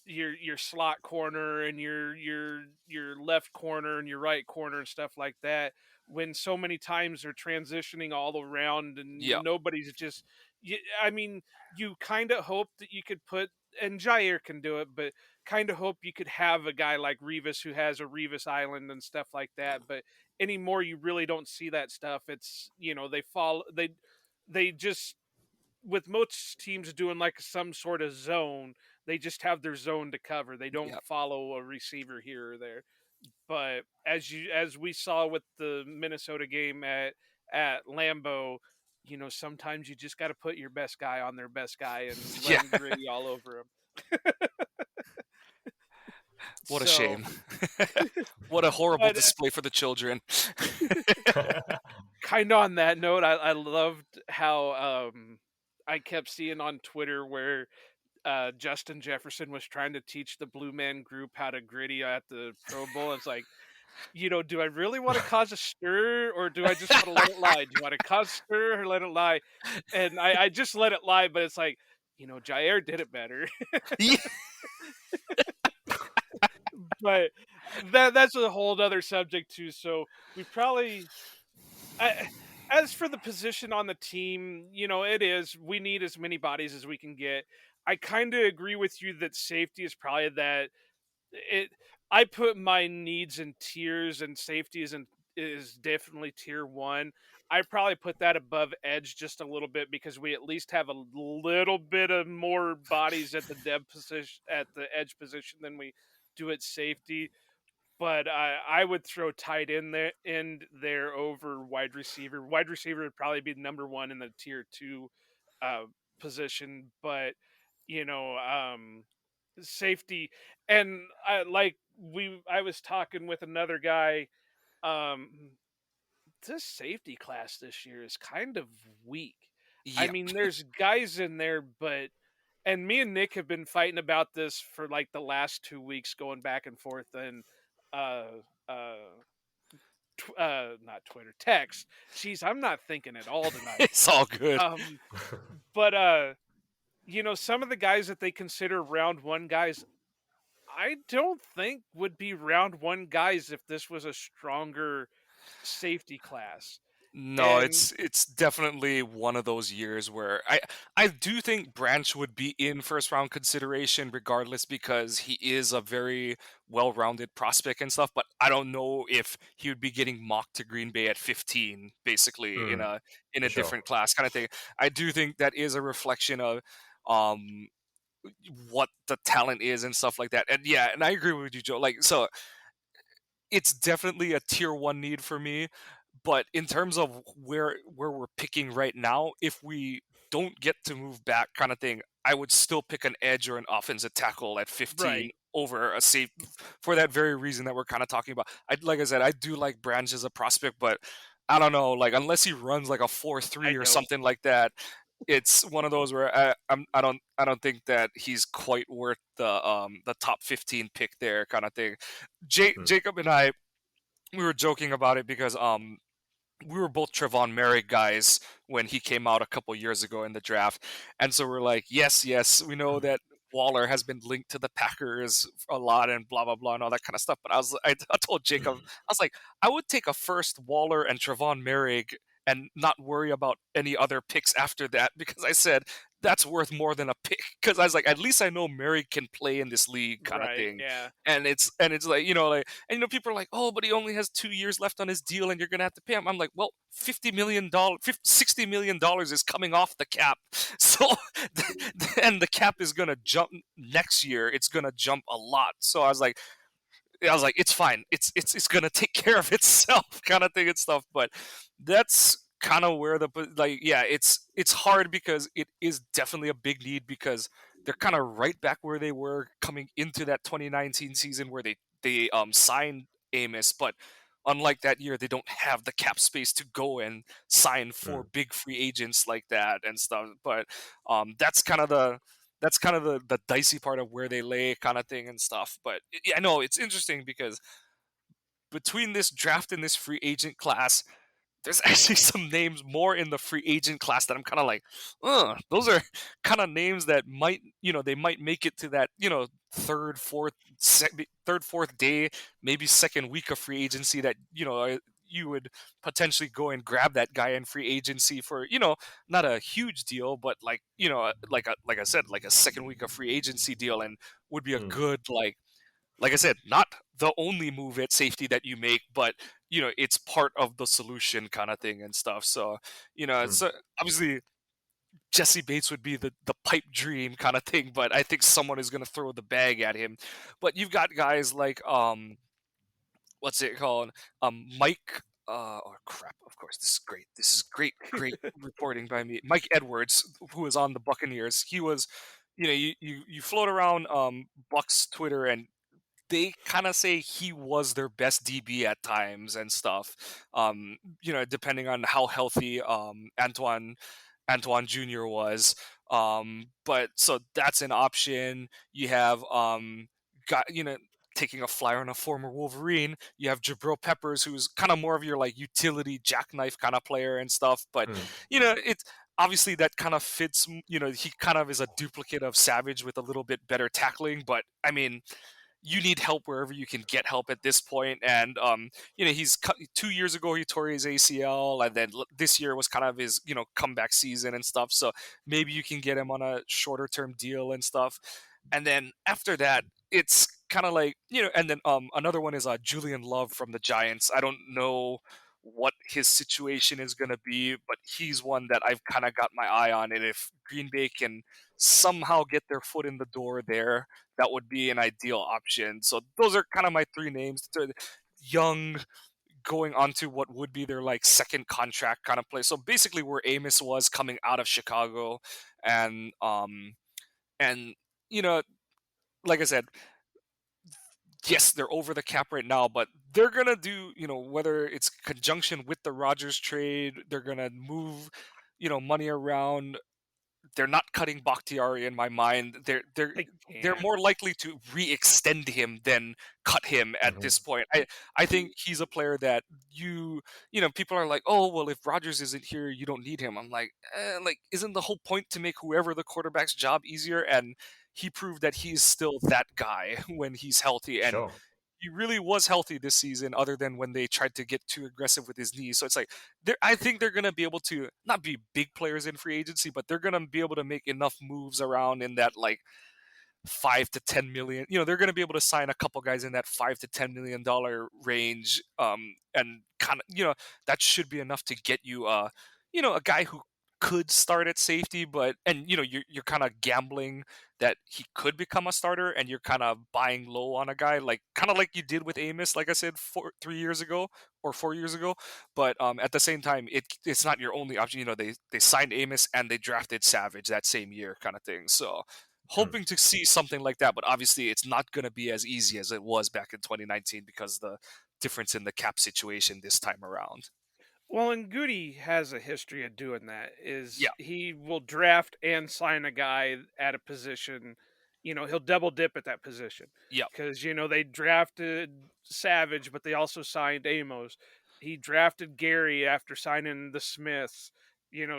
your slot corner and your left corner and your right corner and stuff like that. When so many times they're transitioning all around yeah, and nobody's just, I mean, you kind of hope that you could put, and Jair can do it, but kind of hope you could have a guy like Revis who has a Revis Island and stuff like that. But anymore, you really don't see that stuff. It's, they just, with most teams doing like some sort of zone, they just have their zone to cover. They don't yeah. follow a receiver here or there. But as we saw with the Minnesota game at Lambeau, sometimes you just got to put your best guy on their best guy and let Yeah. him gritty all over him. What a So, shame. What a horrible but display for the children. kind of on that note, I loved how I kept seeing on Twitter where Justin Jefferson was trying to teach the Blue Man Group how to gritty at the Pro Bowl. It's like, do I really want to cause a stir or do I just want to let it lie? Do you want to cause a stir or let it lie? And I just let it lie, but it's like, Jair did it better. Yeah. But that's a whole other subject too. So we probably, I, as for the position on the team, it is, we need as many bodies as we can get. I kind of agree with you that safety is probably that it. I put my needs in tiers, and safety is definitely tier 1. I probably put that above edge just a little bit because we at least have a little bit of more bodies at the dev position, at the edge position, than we do at safety. But I would throw tight end there over wide receiver. Wide receiver would probably be number 1 in the tier 2 uh, position, but you know, safety, and I was talking with another guy. Um, this safety class this year is kind of weak. I Yeah. mean, there's guys in there, but, and me and Nick have been fighting about this for like the last 2 weeks, going back and forth, and uh, uh, not Twitter, text. Jeez, I'm not thinking at all tonight. It's all good. Um, but some of the guys that they consider round 1 guys, I don't think would be round 1 guys if this was a stronger safety class. No, And it's definitely one of those years where I do think Branch would be in first round consideration regardless, because he is a very well-rounded prospect and stuff, but I don't know if he would be getting mocked to Green Bay at 15, basically, in Mm, a for sure. different class kind of thing. I do think that is a reflection of um what the talent is and stuff like that. And yeah, and I agree with you, Joe. Like, so it's definitely a tier 1 need for me, but in terms of where we're picking right now, if we don't get to move back kind of thing, I would still pick an edge or an offensive tackle at 15 right, over a safe, for that very reason that we're kind of talking about. Like I said, I do like Branch as a prospect, but I don't know, like, unless he runs like a I 4.3 or know. something like that, it's one of those where I don't think that he's quite worth the top 15 pick there kind of thing. Mm, Jacob and I, we were joking about it because we were both Trevon Merrick guys when he came out a couple years ago in the draft, and so we're like, yes, yes, we know that Waller has been linked to the Packers a lot and blah blah blah and all that kind of stuff. But I told Jacob, I was like, I would take a first Waller and Trevon Merrick and not worry about any other picks after that because I said that's worth more than a pick because I was like, at least I know Merrick can play in this league kind of Right. thing. Yeah. And it's like, like, and people are like, oh, but he only has 2 years left on his deal and you're gonna have to pay him. I'm like, well, $50 million, $60 million is coming off the cap. So and the cap is gonna jump next year. It's gonna jump a lot. So I was like, it's fine. It's gonna take care of itself, kind of thing and stuff. But that's kind of where yeah, it's hard because it is definitely a big need because they're kind of right back where they were coming into that 2019 season where they signed Amos, but unlike that year, they don't have the cap space to go and sign for mm, big free agents like that and stuff. But that's kind of the dicey part of where they lay kind of thing and stuff. But yeah, I know it's interesting because between this draft and this free agent class, there's actually some names more in the free agent class that I'm kind of like, those are kind of names that might, they might make it to that, third, fourth day, maybe second week of free agency that, you would potentially go and grab that guy in free agency for, not a huge deal, but like, like I said, like a second week of free agency deal and would be a mm, good, like I said, not the only move at safety that you make, but it's part of the solution kind of thing and stuff. So, it's mm, obviously Jesse Bates would be the pipe dream kind of thing, but I think someone is going to throw the bag at him. But you've got guys like what's it called? Mike. Oh crap! Of course, this is great. This is great, great reporting by me. Mike Edwards, who was on the Buccaneers, he was, you float around Bucks Twitter and they kind of say he was their best DB at times and stuff. Depending on how healthy Antoine Jr. was. But so that's an option. You have got taking a flyer on a former Wolverine. You have Jabril Peppers, who's kind of more of your like utility jackknife kind of player and stuff. But mm, it's obviously that kind of fits. He kind of is a duplicate of Savage with a little bit better tackling. But I mean, you need help wherever you can get help at this point. And he's 2 years ago he tore his ACL, and then this year was kind of his comeback season and stuff. So maybe you can get him on a shorter term deal and stuff. And then after that, it's kind of like and then another one is Julian Love from the Giants. I don't know what his situation is going to be, but he's one that I've kind of got my eye on. And if Green Bay can somehow get their foot in the door there, that would be an ideal option. So those are kind of my three names. Young, going on to what would be their like second contract kind of play. So basically where Amos was coming out of Chicago, and and you know like I said, yes, they're over the cap right now, but they're gonna do, whether it's conjunction with the Rogers trade, they're gonna move, money around. They're not cutting Bakhtiari in my mind. They They're can't. more likely to re-extend him than cut him at mhm, this point. I think he's a player that people are like, oh well, if Rodgers isn't here, you don't need him. I'm like, isn't the whole point to make whoever the quarterback's job easier? And he proved that he's still that guy when he's healthy, and sure. he really was healthy this season, other than when they tried to get too aggressive with his knees. So it's like I think they're going to be able to not be big players in free agency, but they're going to be able to make enough moves around in that like 5 to 10 million. They're going to be able to sign a couple guys in that $5 to $10 million range, and kind of that should be enough to get you a guy who could start at safety, but and you're kind of gambling that he could become a starter, and you're kind of buying low on a guy like kind of like you did with Amos, like I said 3 years ago or 4 years ago. But at the same time, it's not your only option. They signed Amos and they drafted Savage that same year, kind of thing. So Mm. hoping to see something like that, but obviously it's not going to be as easy as it was back in 2019 because the difference in the cap situation this time around. Well, and Goody has a history of doing that. Yeah, Is he will draft and sign a guy at a position, he'll double dip at that position yeah, because they drafted Savage, but they also signed Amos. He drafted Gary after signing the Smiths.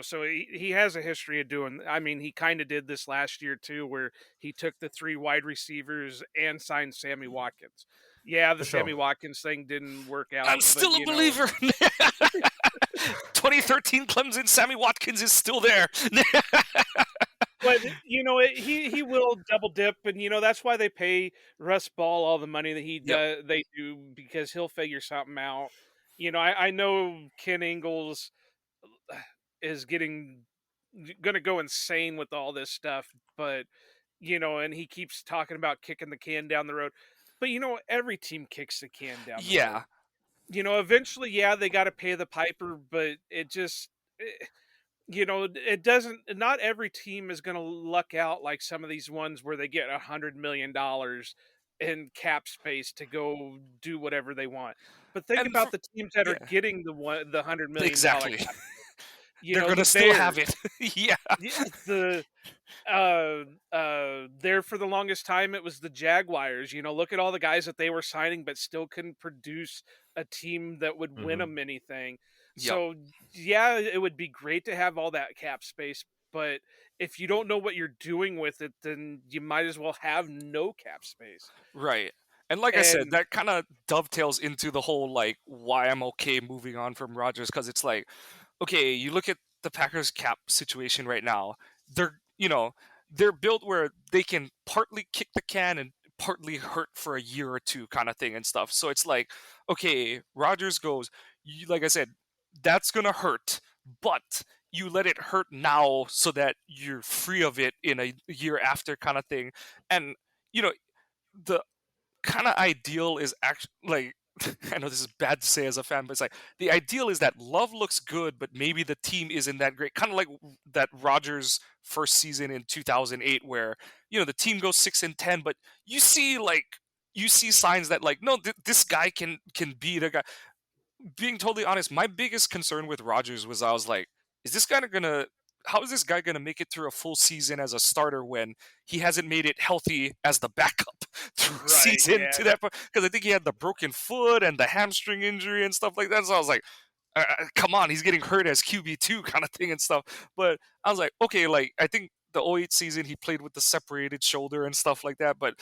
So he has a history of doing. I mean, he kind of did this last year too, where he took the three wide receivers and signed Sammy Watkins. Yeah, the For sure. Sammy Watkins thing didn't work I'm out, but still a believer. 2013 Clemson, Sammy Watkins is still there. But he will double dip, and that's why they pay Russ Ball all the money that Yep. they do because he'll figure something out. I know Ken Ingles is gonna go insane with all this stuff, but and he keeps talking about kicking the can down the road. But every team kicks the can down the road. Yeah, Eventually, yeah, they got to pay the piper, but it just. It doesn't. Not every team is going to luck out like some of these ones where they get $100 million in cap space to go do whatever they want. But think and about the teams that are yeah, getting the $100 million exactly. cap. They're The gonna still have Bears, it. Yeah, the there for the longest time it was the Jaguars. Look at all the guys that they were signing, but still couldn't produce a team that would win Hmm. them anything. yep. So yeah, it would be great to have all that cap space, but if you don't know what you're doing with it, then you might as well have no cap space. Right. And like I said, And that kind of dovetails into the whole like why I'm okay moving on from Rodgers because it's like, okay, you look at the Packers cap situation right now. They're they're built where they can partly kick the can and partly hurt for a year or two kind of thing and stuff. So it's like, okay, Rodgers goes, like I said, that's gonna hurt, but you let it hurt now so that you're free of it in a year after kind of thing. And you know, the kind of ideal is actually like I know this is bad to say as a fan, but it's like the ideal is that Love looks good, but maybe the team isn't that great. Kind of like that Rodgers first season in 2008, where the team goes 6-10, but you see signs that like no, this guy can be the guy. Being totally honest, my biggest concern with Rodgers was I was like, is this guy gonna? How is this guy gonna make it through a full season as a starter when he hasn't made it healthy as the backup through a right, season yeah. to that point? Because I think he had the broken foot and the hamstring injury and stuff like that. So I was like, come on, he's getting hurt as QB2 kind of thing and stuff. But I was like, okay, like I think the '08 season he played with the separated shoulder and stuff like that. But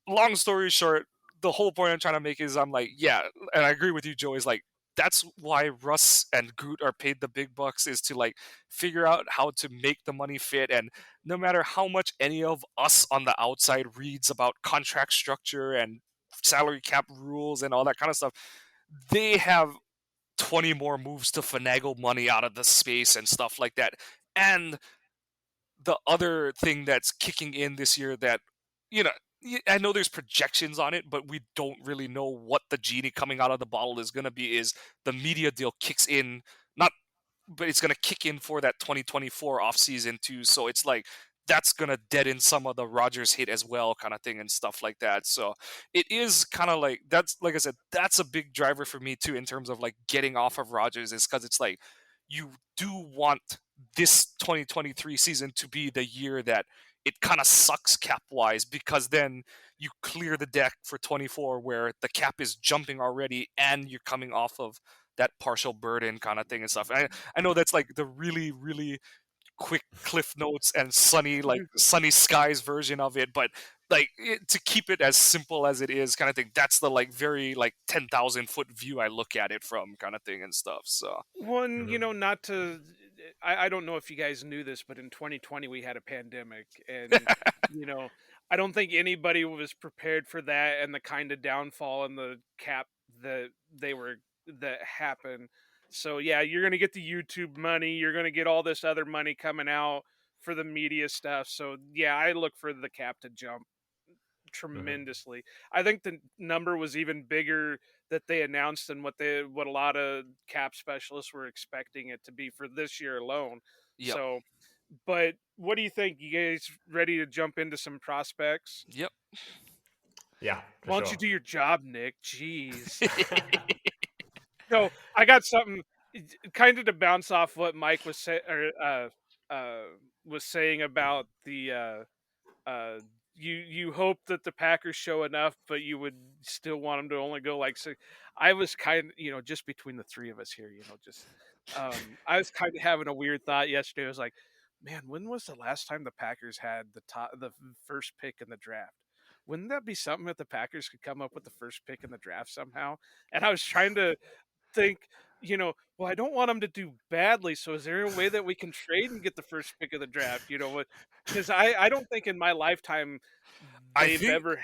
long story short, the whole point I'm trying to make is I'm like, yeah, and I agree with you, Joe. Is like that's why Russ and Goot are paid the big bucks is to like figure out how to make the money fit. And no matter how much any of us on the outside reads about contract structure and salary cap rules and all that kind of stuff, they have 20 more moves to finagle money out of the space and stuff like that. And the other thing that's kicking in this year that you know I know there's projections on it, but we don't really know what the genie coming out of the bottle is going to be. Is the media deal kicks in, not, but it's going to kick in for that 2024 offseason too. So it's like that's going to deaden some of the Rodgers hit as well, kind of thing and stuff like that. So it is kind of like that's like I said, that's a big driver for me too in terms of like getting off of Rodgers is because it's like you do want this 2023 season to be the year that it kind of sucks cap wise because then you clear the deck for 24 where the cap is jumping already and you're coming off of that partial burden kind of thing and stuff. I know that's like the really, really quick cliff notes and sunny skies version of it, but like to keep it as simple as it is kind of thing, that's the like very like 10,000 foot view I look at it from kind of thing and stuff. So One, Hmm. not to, I don't know if you guys knew this, but in 2020 we had a pandemic, and you know, I don't think anybody was prepared for that and the kind of downfall in the cap that that happened. So yeah, you're gonna get the YouTube money, you're gonna get all this other money coming out for the media stuff. So yeah, I look for the cap to jump Hmm. tremendously. I think the number was even bigger that they announced than what a lot of cap specialists were expecting it to be for this year alone. yep, So, but what do you think? You guys ready to jump into some prospects? yep. Yeah, for Why don't you sure. do your job, Nick? Jeez. No, I got something. kind of to bounce off what Mike was saying about the uh, you hope that the Packers show enough, but you would still want them to only go like six. I was kind of, just between the three of us here, just I was kind of having a weird thought yesterday. I was like, man, when was the last time the Packers had the first pick in the draft? Wouldn't that be something that the Packers could come up with the first pick in the draft somehow? And I was trying to think, well, I don't want them to do badly. So is there a way that we can trade and get the first pick of the draft? Because I don't think in my lifetime I they've think ever.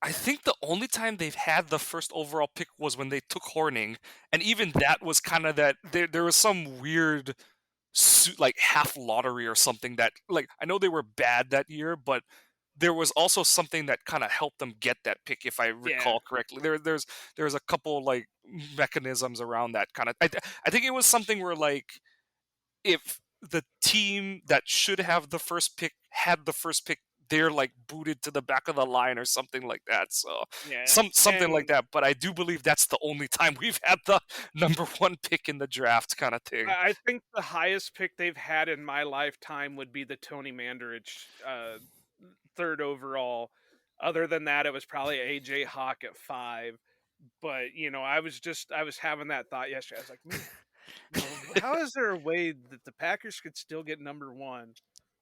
I think the only time they've had the first overall pick was when they took Horning, and even that was kind of that there was some weird like half lottery or something that, like, I know they were bad that year, but there was also something that kind of helped them get that pick, if I Yeah, recall correctly. There's a couple like mechanisms around that kind of. I think it was something where, like, if the team that should have the first pick had the first pick, they're like booted to the back of the line or something like that. So yeah, something like and that. But I do believe that's the only time we've had the number one pick in the draft kind of thing. I think the highest pick they've had in my lifetime would be the Tony Mandarich third overall. Other than that, it was probably AJ Hawk at 5. But I was having that thought yesterday. I was like, man, how is there a way that the Packers could still get number one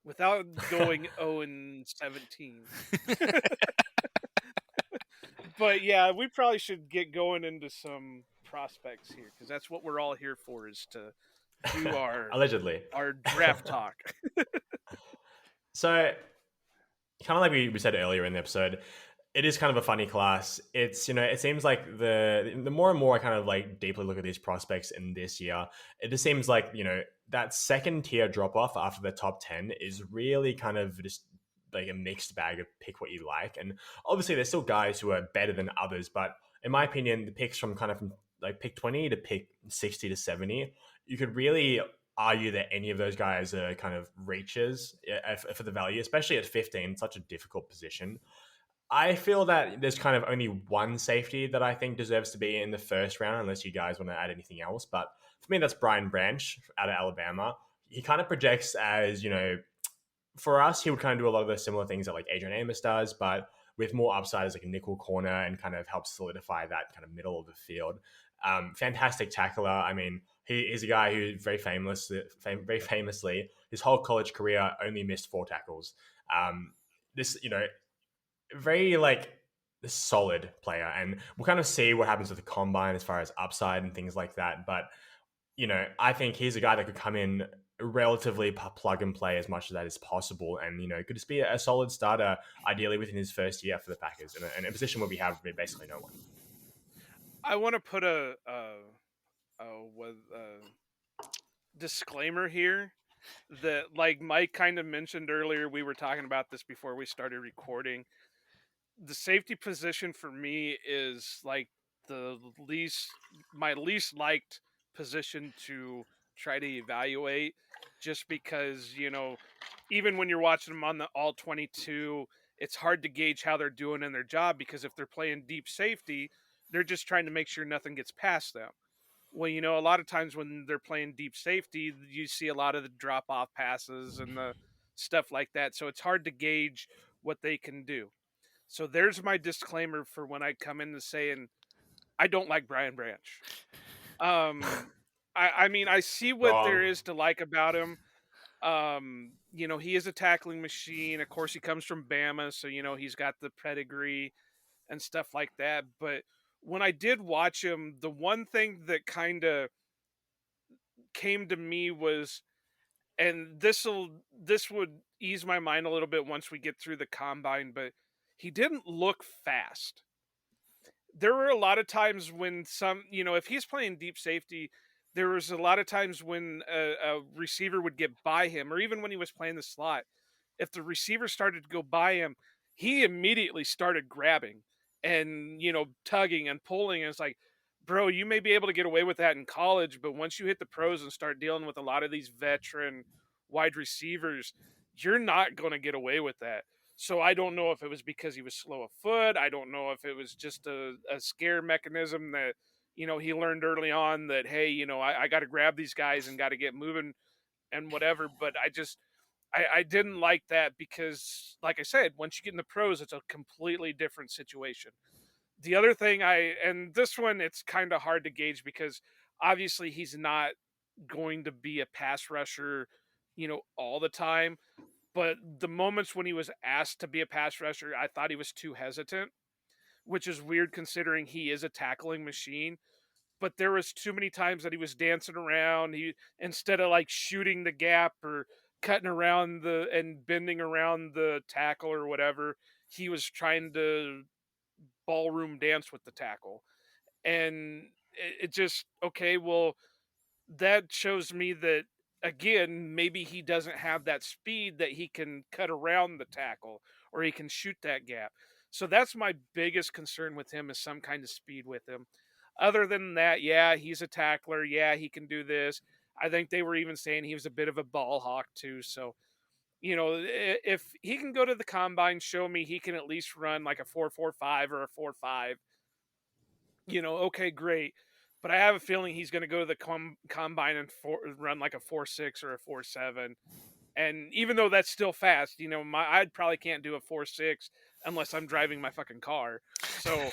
without going 0-17? But yeah, we probably should get going into some prospects here because that's what we're all here for, is to do Allegedly. our draft talk. So, kind of like we said earlier in the episode, it is kind of a funny class. It's, it seems like the more and more I kind of like deeply look at these prospects in this year, it just seems like, that second tier drop off after the top 10 is really kind of just like a mixed bag of pick what you like. And obviously there's still guys who are better than others, but in my opinion, the picks from like pick 20 to pick 60 to 70, you could really argue that any of those guys are kind of reaches for the value, especially at 15, such a difficult position. I feel that there's kind of only one safety that I think deserves to be in the first round, unless you guys want to add anything else. But for me, that's Brian Branch out of Alabama. He kind of projects as, for us, he would kind of do a lot of the similar things that like Adrian Amos does, but with more upside as like a nickel corner and kind of helps solidify that kind of middle of the field. Fantastic tackler. I mean, he's a guy who very famously, his whole college career only missed 4 tackles. This, very like solid player, and we'll kind of see what happens with the combine as far as upside and things like that. But I think he's a guy that could come in relatively plug and play as much of that as possible, and could just be a solid starter, ideally within his first year for the Packers, in a position where we have basically no one. I want to put a disclaimer here that, like Mike kind of mentioned earlier, we were talking about this before we started recording. The safety position for me is like the my least liked position to try to evaluate, just because, even when you're watching them on the all 22, it's hard to gauge how they're doing in their job, because if they're playing deep safety, they're just trying to make sure nothing gets past them. Well, a lot of times when they're playing deep safety, you see a lot of the drop off passes and the stuff like that. So it's hard to gauge what they can do. So there's my disclaimer for when I come into saying I don't like Brian Branch. I mean, I see what there Wrong. is to like about him. He is a tackling machine. Of course, he comes from Bama, so he's got the pedigree and stuff like that. But when I did watch him, the one thing that kind of came to me was, and this would ease my mind a little bit once we get through the combine, but he didn't look fast. There were a lot of times when if he's playing deep safety, there was a lot of times when a receiver would get by him, or even when he was playing the slot, if the receiver started to go by him, he immediately started grabbing and, tugging and pulling. And it's like, bro, you may be able to get away with that in college, but once you hit the pros and start dealing with a lot of these veteran wide receivers, you're not going to get away with that. So I don't know if it was because he was slow of foot. I don't know if it was just a scare mechanism that, he learned early on that, hey, I got to grab these guys and got to get moving and whatever. But I didn't like that because, like I said, once you get in the pros, it's a completely different situation. The other thing and this one, it's kind of hard to gauge because obviously he's not going to be a pass rusher, all the time. But the moments when he was asked to be a pass rusher, I thought he was too hesitant, which is weird considering he is a tackling machine. But there was too many times that he was dancing around. He instead of like shooting the gap or cutting around and bending around the tackle or whatever, he was trying to ballroom dance with the tackle. And it just, okay, well, that shows me that, again, maybe he doesn't have that speed that he can cut around the tackle or he can shoot that gap. So that's my biggest concern with him, is some kind of speed with him. Other than that, yeah, he's a tackler. Yeah, he can do this. I think they were even saying he was a bit of a ball hawk too. So, if he can go to the combine, show me he can at least run like a 4.45 or a 4.5, okay, great. But I have a feeling he's going to go to the combine and run like a 4.6 or a 4.7. And even though that's still fast, I probably can't do a 4.6 unless I'm driving my fucking car. So,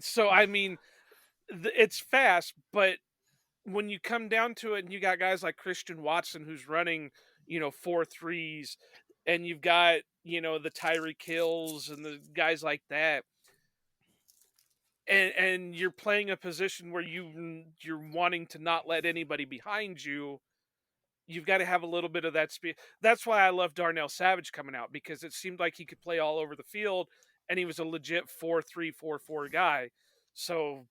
so I mean, it's fast, but when you come down to it, and you got guys like Christian Watson who's running, 4.3s, and you've got the Tyreek Hills and the guys like that, and you're playing a position where you're wanting to not let anybody behind you. You've got to have a little bit of that speed. That's why I love Darnell Savage coming out, because it seemed like he could play all over the field, and he was a legit 4.3, 4.4 guy. So,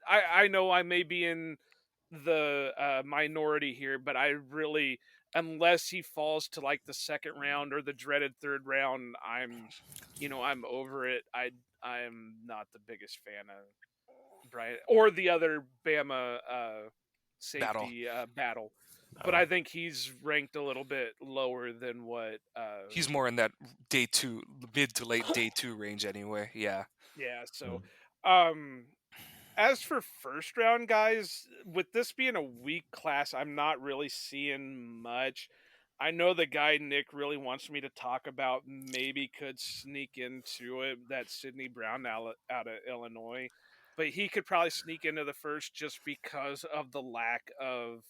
I know I may be in the minority here, but I really, unless he falls to like the second round or the dreaded third round, I'm over it. I'm not the biggest fan of Brian or the other Bama Battle. safety battle, but Oh. I think he's ranked a little bit lower than what. He's more in that day two, mid to late day two range anyway. Yeah. Yeah. So, Mm. um, as for first round guys, with this being a weak class, I'm not really seeing much. I know the guy Nick really wants me to talk about maybe could sneak into it. That Sidney Brown out of Illinois, but he could probably sneak into the first just because of the lack of,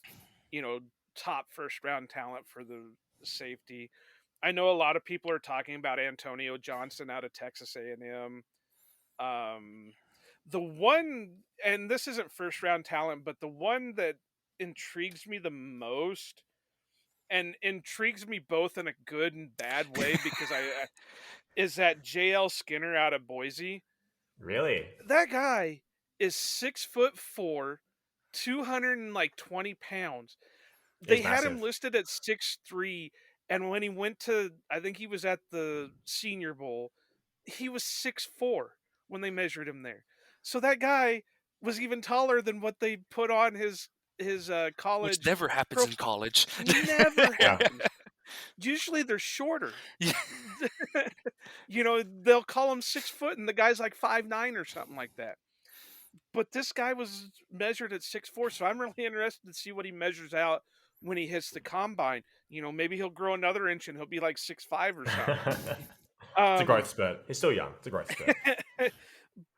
you know, top first round talent for the safety. I know a lot of people are talking about Antonio Johnson out of Texas A&M. Um, the one, and this isn't first round talent, but the one that intrigues me the most, and intrigues me both in a good and bad way, because is that JL Skinner out of Boise. Really? That guy is 6'4", 220 pounds. They It's had him massive. listed at 6'3", and when he went to, I think he was at the Senior Bowl, he was 6'4" when they measured him there. So that guy was even taller than what they put on his Which college never happens in profile. college. Never Yeah. happens. Usually they're shorter. Yeah. They'll call him 6 foot, and the guy's like 5'9" or something like that. But this guy was measured at 6'4", so I'm really interested to see what he measures out when he hits the combine. Maybe he'll grow another inch and he'll be like 6'5" or something. It's a growth Um, spurt. He's still young. It's a growth spurt.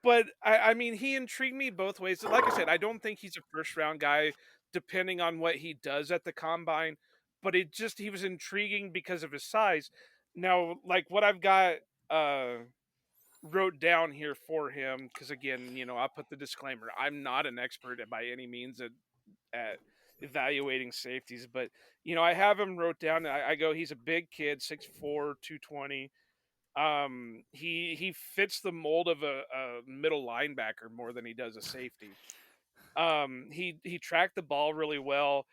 but I mean, he intrigued me both ways. Like I said, I don't think he's a first round guy, depending on what he does at the combine. But he was intriguing because of his size. Now, like what I've got uh, wrote down here for him, because again, I'll put the disclaimer: I'm not an expert by any means at evaluating safeties, but I have him wrote down. I go, he's a big kid, 6'4", 220. He fits the mold of a middle linebacker more than he does a safety. He tracked the ball really well,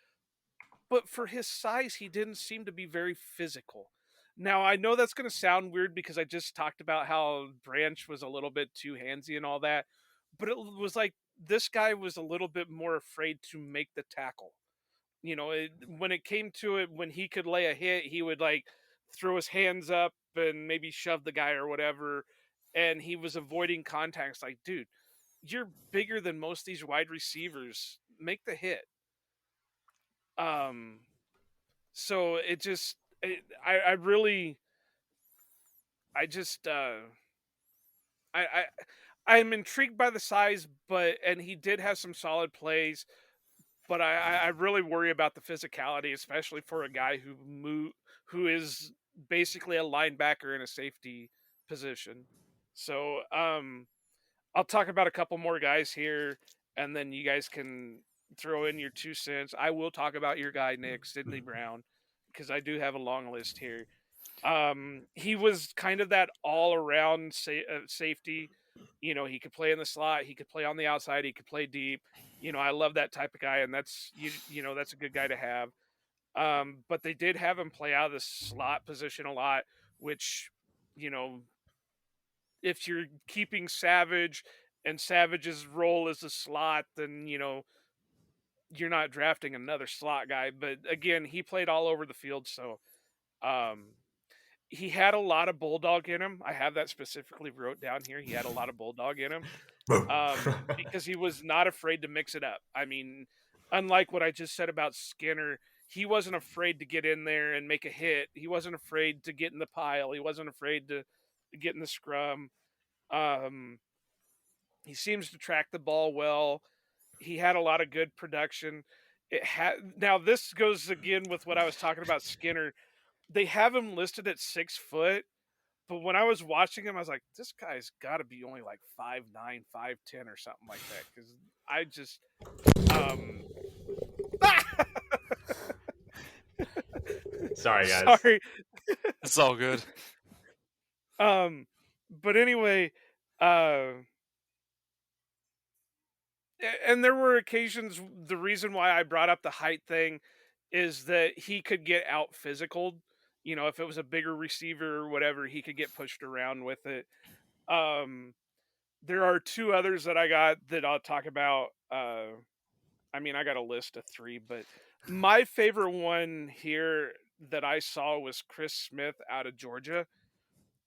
but for his size, he didn't seem to be very physical. Now, I know that's going to sound weird because I just talked about how Branch was a little bit too handsy and all that, but it was like this guy was a little bit more afraid to make the tackle. When it came to it, when he could lay a hit, he would like throw his hands up and maybe shove the guy or whatever. and he was avoiding contacts. Like, dude, you're bigger than most of these wide receivers. Make the hit. Um, so I really, I just, I, I'm intrigued by the size, and he did have some solid plays, but I really worry about the physicality, especially for a guy who is basically a linebacker in a safety position. So, I'll talk about a couple more guys here, and then you guys can throw in your 2 cents. I will talk about your guy, Nick, Sidney Brown, because I do have a long list here. He was kind of that all-around safety. He could play in the slot, he could play on the outside, he could play deep. I love that type of guy, and that's a good guy to have. But they did have him play out of the slot position a lot, which, you know, if you're keeping Savage and Savage's role is a slot, then you're not drafting another slot guy. But again, he played all over the field, so um, he had a lot of bulldog in him. I have that specifically wrote down here. He had a lot of bulldog in him because he was not afraid to mix it up. I mean, unlike what I just said about Skinner, he wasn't afraid to get in there and make a hit. He wasn't afraid to get in the pile. He wasn't afraid to get in the scrum. Um, he seems to track the ball well. He had a lot of good production. Now this goes again with what I was talking about Skinner. They have him listed at 6 foot, but when I was watching him, I was like, this guy's got to be only like 5'9", 5'10", or something like that. Because I just, um, Sorry, guys. sorry, It's all good. but anyway, and there were occasions. The reason why I brought up the height thing is that he could get out physical. If it was a bigger receiver or whatever, he could get pushed around with it. Um, there are two others that I got that I'll talk about. I mean, I got a list of three, but my favorite one here that I saw was Chris Smith out of Georgia.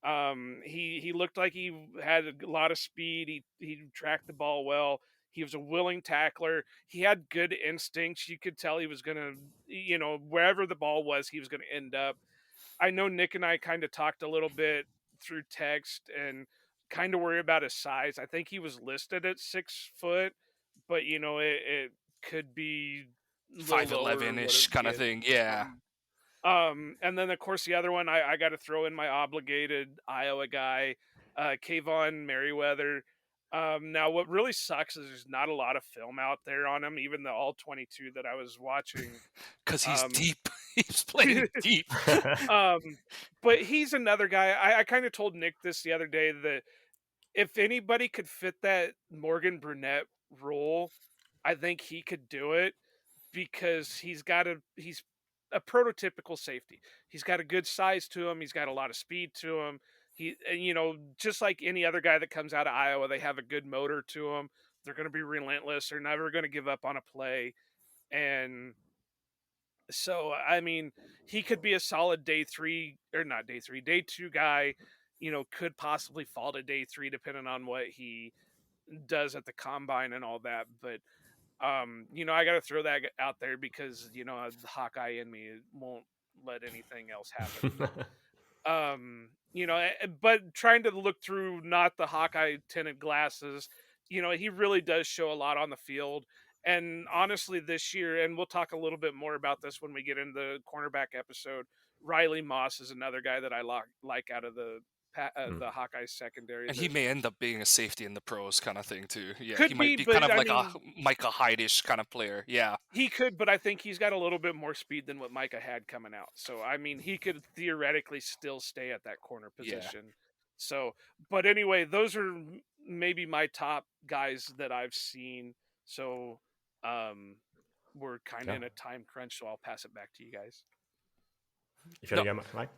He looked like he had a lot of speed. He tracked the ball well. He was a willing tackler. He had good instincts. You could tell he was gonna, wherever the ball was, he was gonna end up. I know Nick and I kind of talked a little bit through text and kind of worry about his size. I think he was listed at 6 foot, but it could be a little lower. 5'11" kind of thing. Yeah. And then of course the other one I got to throw in my obligated Iowa guy, Kayvon Merriweather. Now what really sucks is there's not a lot of film out there on him, even the all 22 that I was watching. Because he's deep. He's playing deep. But he's another guy. I kind of told Nick this the other day that if anybody could fit that Morgan Burnett role, I think he could do it because he's a prototypical safety. He's got a good size to him. He's got a lot of speed to him. Just like any other guy that comes out of Iowa, they have a good motor to them. They're going to be relentless. They're never going to give up on a play. And so, I mean, he could be a solid day two guy, could possibly fall to day three depending on what he does at the combine and all that. But I got to throw that out there because, the Hawkeye in me won't let anything else happen. But trying to look through not the Hawkeye tinted glasses, he really does show a lot on the field. And honestly, this year, and we'll talk a little bit more about this when we get into the cornerback episode, Riley Moss is another guy that I like out of the Hawkeye secondary. And he may end up being a safety in the pros kind of thing too. Yeah, Could he might be, be kind but of I like mean, a Micah Hyde-ish kind of player. Yeah. he could, but I think he's got a little bit more speed than what Micah had coming out. So, I mean, he could theoretically still stay at that corner position. Yeah. So, but anyway, those are maybe my top guys that I've seen. So, we're kind of in a time crunch, so I'll pass it back to you guys. You feel again, Mike?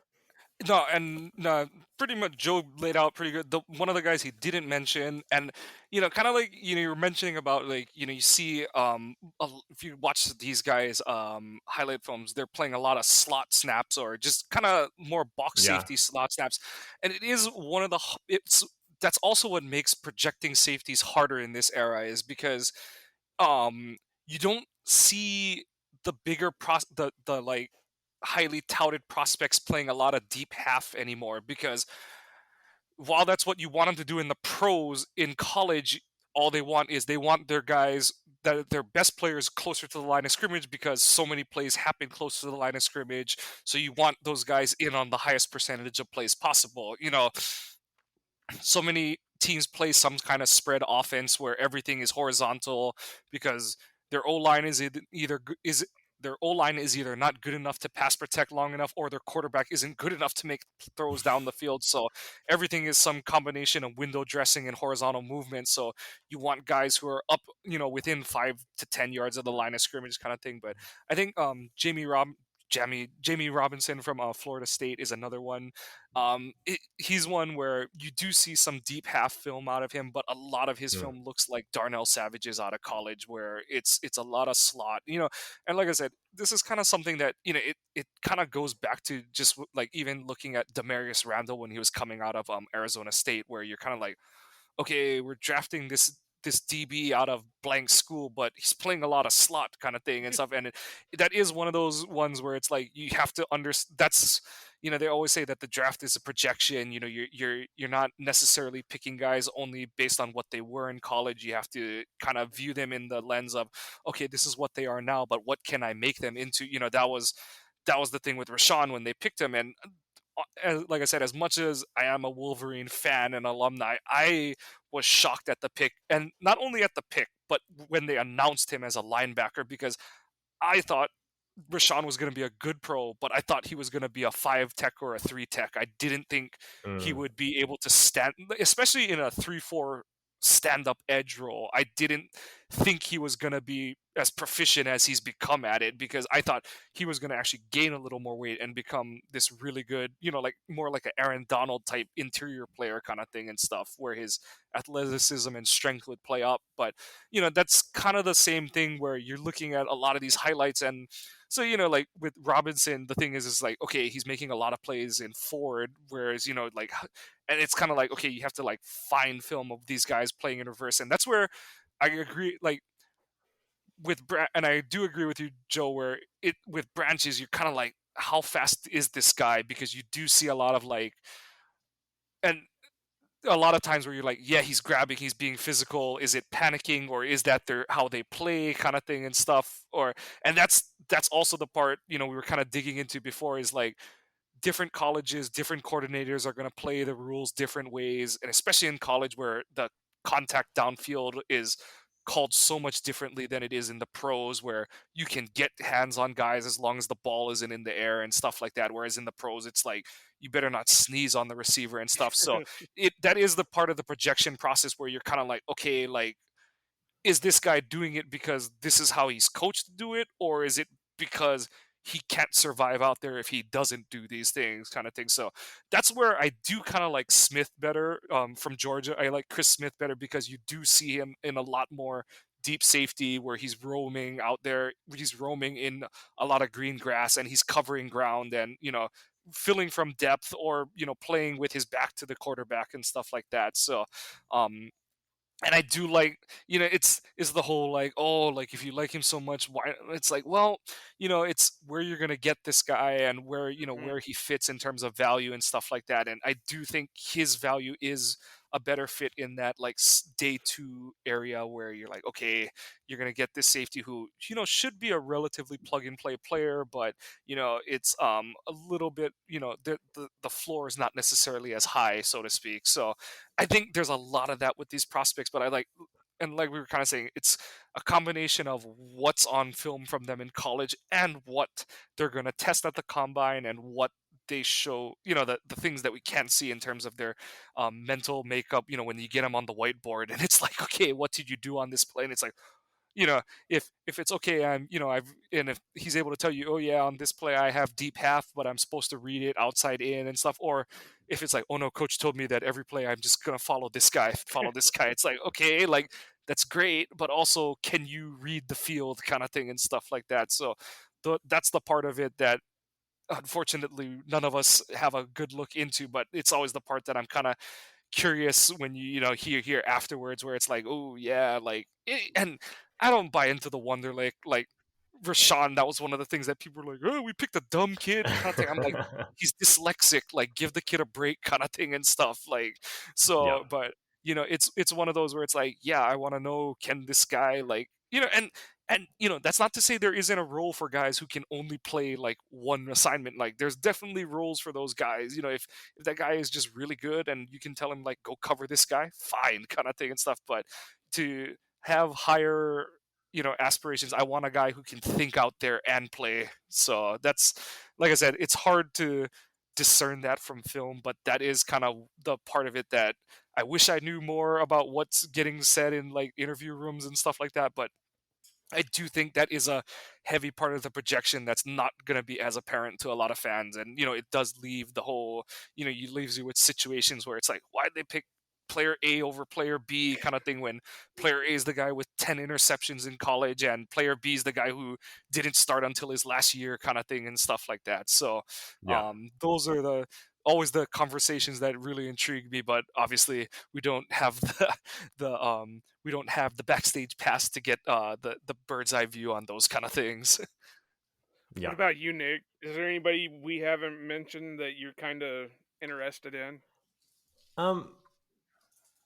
No, pretty much Joe laid out pretty good. One of the guys he didn't mention, and kind of like you were mentioning about like you see if you watch these guys highlight films, they're playing a lot of slot snaps or just kind of more box safety slot snaps, and it's that's also what makes projecting safeties harder in this era, is because um you don't see the bigger the like highly touted prospects playing a lot of deep half anymore, because while that's what you want them to do in the pros, in college, all they want is they want their guys, that their best players, closer to the line of scrimmage, because so many plays happen close to the line of scrimmage. So you want those guys in on the highest percentage of plays possible. So many teams play some kind of spread offense where everything is horizontal, because their O line is either their O line is either not good enough to pass protect long enough, or their quarterback isn't good enough to make throws down the field. So everything is some combination of window dressing and horizontal movement. So you want guys who are up, within 5 to 10 yards of the line of scrimmage, kind of thing. But I think Jamie Robinson from Florida State is another one. He's one where you do see some deep half film out of him, but a lot of his Mm, film looks like Darnell Savage's out of college, where it's a lot of slot. And like I said, this is kind of something that it kind of goes back to just like even looking at Demarius Randall when he was coming out of Arizona State, where you're kind of like, okay, we're drafting this DB out of blank school, but he's playing a lot of slot kind of thing and stuff. And that is one of those ones where it's like you have to understand. That's they always say that the draft is a projection. You're not necessarily picking guys only based on what they were in college. You have to kind of view them in the lens of, okay, this is what they are now, but what can I make them into? That was the thing with Rashawn when they picked him. And like I said, as much as I am a Wolverine fan and alumni, I was shocked at the pick, and not only at the pick, but when they announced him as a linebacker, because I thought Rashawn was going to be a good pro, but I thought he was going to be a 5 tech or a 3 tech. I didn't think he mm, would be able to stand, especially in a 3-4 stand up edge role. I didn't think he was going to be as proficient as he's become at it, because I thought he was going to actually gain a little more weight and become this really good, like more like an Aaron Donald type interior player kind of thing and stuff, where his athleticism and strength would play up. But, that's kind of the same thing where you're looking at a lot of these highlights. And so, like with Robinson, the thing is like, okay, he's making a lot of plays in forward, whereas, like, and it's kind of like, okay, you have to like find film of these guys playing in reverse. And that's where I agree, like, and I do agree with you, Joe, where with branches, you're kind of like, how fast is this guy? Because you do see a lot of like, and a lot of times where you're like, yeah, he's grabbing, he's being physical. Is it panicking, or is that their how they play kind of thing and stuff? And that's also the part we were kind of digging into before, is like different colleges, different coordinators are going to play the rules different ways, and especially in college where the contact downfield is called so much differently than it is in the pros, where you can get hands on guys as long as the ball isn't in the air and stuff like that, whereas in the pros it's like you better not sneeze on the receiver and stuff. So that is the part of the projection process where you're kind of like, okay, like, is this guy doing it because this is how he's coached to do it, or is it because he can't survive out there if he doesn't do these things, kind of thing? So that's where I do kind of like Smith better, from Georgia. I like Chris Smith better because you do see him in a lot more deep safety, where he's roaming out there, he's roaming in a lot of green grass, and he's covering ground, and filling from depth, or playing with his back to the quarterback and stuff like that. So um and I do like, it's the whole like, oh, like, if you like him so much, why? It's like, well, it's where you're gonna get this guy, and where Mhm. where he fits in terms of value and stuff like that. And I do think his value is a better fit in that like day two area, where you're like, okay, you're gonna get this safety who should be a relatively plug and play player, but it's a little bit, the floor is not necessarily as high, so to speak. So I think there's a lot of that with these prospects, but I like, and like we were kind of saying, it's a combination of what's on film from them in college and what they're going to test at the combine, and what they show, the things that we can't see in terms of their mental makeup, when you get them on the whiteboard, and it's like, okay, what did you do on this play? And it's like, if it's okay, and if he's able to tell you, oh yeah, on this play I have deep half, but I'm supposed to read it outside in and stuff, or if it's like, oh no, coach told me that every play I'm just gonna follow this guy, follow this guy. It's like, okay, like, that's great, but also, can you read the field, kind of thing and stuff like that. So that's the part of it that unfortunately none of us have a good look into, but it's always the part that I'm kind of curious when hear afterwards where it's like, oh yeah, like and I don't buy into the Wonderlic like Rashawn. That was one of the things that people were like, oh, we picked a dumb kid kind of thing. I'm like, he's dyslexic, like give the kid a break kind of thing and stuff. Like, Yeah. so but it's one of those where it's like, yeah, I want to know, can this guy like and that's not to say there isn't a role for guys who can only play like one assignment. Like there's definitely roles for those guys. If that guy is just really good and you can tell him like go cover this guy, fine kind of thing and stuff. But to have higher aspirations, I want a guy who can think out there and play. So that's, like I said, it's hard to discern that from film, but that is kind of the part of it that I wish I knew more about what's getting said in like interview rooms and stuff like that. But I do think that is a heavy part of the projection that's not going to be as apparent to a lot of fans. And, it does leave the whole, you leaves you with situations where it's like, why did they pick player A over player B kind of thing when player A is the guy with 10 interceptions in college and player B is the guy who didn't start until his last year kind of thing and stuff like that. So Yeah. those are always the conversations that really intrigue me, but obviously we don't have we don't have the backstage pass to get the bird's eye view on those kind of things. Yeah. What about you, Nick? Is there anybody we haven't mentioned that you're kind of interested in? Um,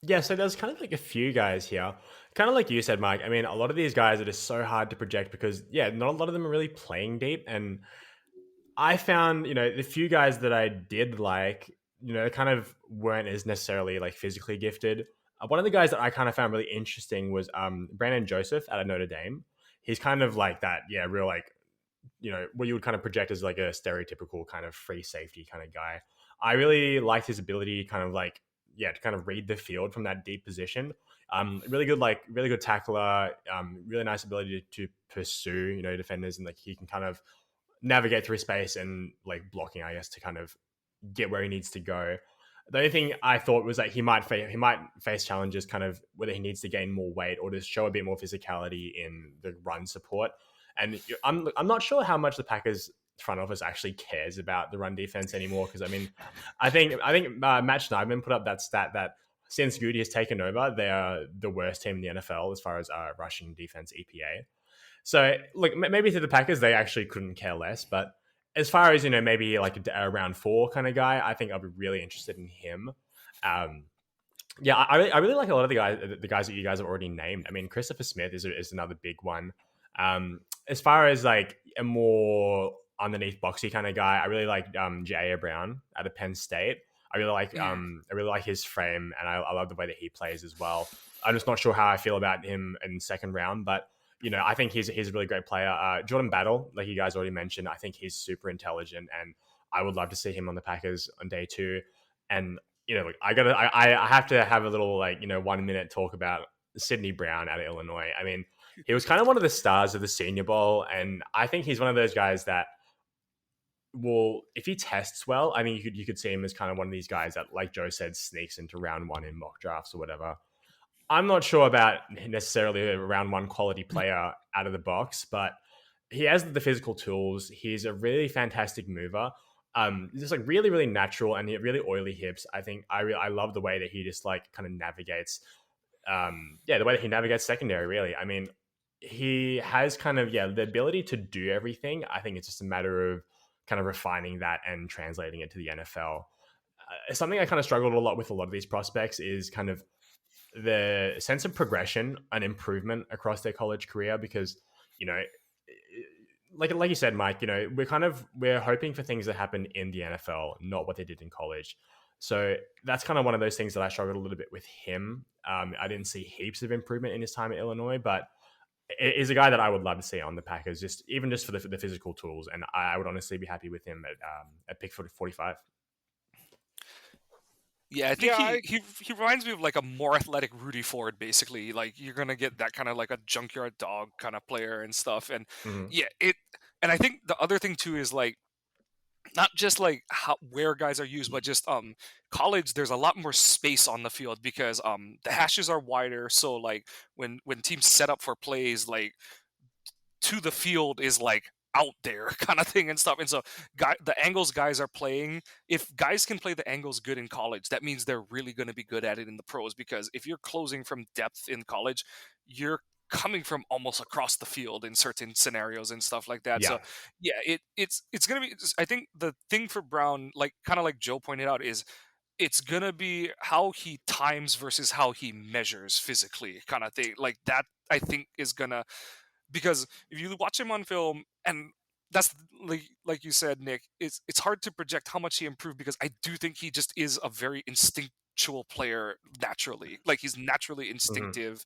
yeah, so there's kind of like a few guys here. Kind of like you said, Mike. I mean, a lot of these guys are just so hard to project because, yeah, not a lot of them are really playing deep. And I found, the few guys that I did like, kind of weren't as necessarily like physically gifted. One of the guys that I kind of found really interesting was Brandon Joseph out of Notre Dame. He's kind of like that, yeah, real like what you would kind of project as like a stereotypical kind of free safety kind of guy. I really liked his ability, kind of like to kind of read the field from that deep position. Really good tackler. Really nice ability to pursue defenders, and like he can kind of navigate through space and like blocking, I guess, to kind of get where he needs to go. The only thing I thought was that he might face challenges, kind of whether he needs to gain more weight or to show a bit more physicality in the run support. And I'm not sure how much the Packers front office actually cares about the run defense anymore. Because I mean, I think Matt Schneidman put up that stat that since Goody has taken over, they are the worst team in the NFL as far as rushing defense EPA. So look, maybe to the Packers they actually couldn't care less, but as far as maybe like a round 4 kind of guy, I think I'll be really interested in him. Um, yeah, I really like a lot of the guys that you guys have already named. I mean, Christopher Smith is another big one. As far as like a more underneath boxy kind of guy, I really like J.A. Brown out of Penn State. I really like his frame, and I love the way that he plays as well. I'm just not sure how I feel about him in second round, but I think he's a really great player. Jordan Battle, like you guys already mentioned, I think he's super intelligent, and I would love to see him on the Packers on day 2. And look, I have to have a little 1 minute talk about Sidney Brown out of Illinois. I mean, he was kind of one of the stars of the Senior Bowl, and I think he's one of those guys that will, if he tests well, I mean, you could see him as kind of one of these guys that, like Joe said, sneaks into round 1 in mock drafts or whatever. I'm not sure about necessarily a round 1 quality player out of the box, but he has the physical tools. He's a really fantastic mover. Just like really, really natural and really oily hips. I think I love the way that he just like kind of navigates. The way that he navigates secondary. Really, I mean, he has kind of the ability to do everything. I think it's just a matter of kind of refining that and translating it to the NFL. Something I kind of struggled a lot with a lot of these prospects is kind of the sense of progression and improvement across their college career, because you know like you said, Mike, we're hoping for things that happen in the NFL, not what they did in college. So that's kind of one of those things that I struggled a little bit with him. I didn't see heaps of improvement in his time at Illinois, but it is a guy that I would love to see on the Packers, just for the physical tools, and I would honestly be happy with him at pick 45. Yeah, I think Yeah, he reminds me of like a more athletic Rudy Ford, basically. Like you're gonna get that kind of like a junkyard dog kind of player and stuff. And Mhm. yeah, and I think the other thing too is like not just like where guys are used, but just college. There's a lot more space on the field because the hashes are wider. So like when teams set up for plays, like to the field is like out there kind of thing and stuff. And so the angles guys are playing, if guys can play the angles good in college, that means they're really going to be good at it in the pros, because if you're closing from depth in college, you're coming from almost across the field in certain scenarios and stuff like that. Yeah. So yeah, it's going to be, I think the thing for Brown, like kind of like Joe pointed out, is it's gonna be how he times versus how he measures physically kind of thing. Like that I think is gonna, because if you watch him on film, and that's like you said, Nick, it's hard to project how much he improved, because I do think he just is a very instinctual player naturally. Like he's naturally Mhm. instinctive.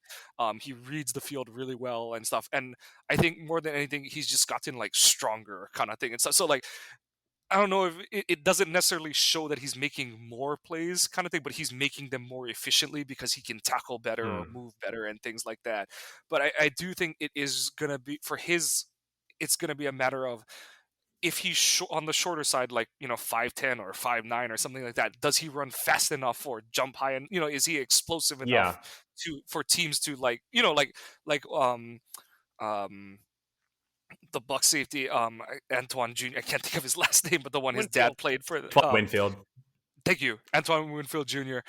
He reads the field really well and stuff. And I think more than anything, he's just gotten like stronger kind of thing. And so like I don't know if it doesn't necessarily show that he's making more plays kind of thing, but he's making them more efficiently because he can tackle better or Mm. move better and things like that. But I do think it is going to be for his, it's going to be a matter of, if he's on the shorter side, like, 5'10" or 5'9" or something like that, does he run fast enough or jump high? And, is he explosive enough Yeah. for teams to like um, the Buck safety, Antoine Jr. I can't think of his last name, but the one his Winfield. dad played for. Plum Winfield. Thank you, Antoine Winfield Jr.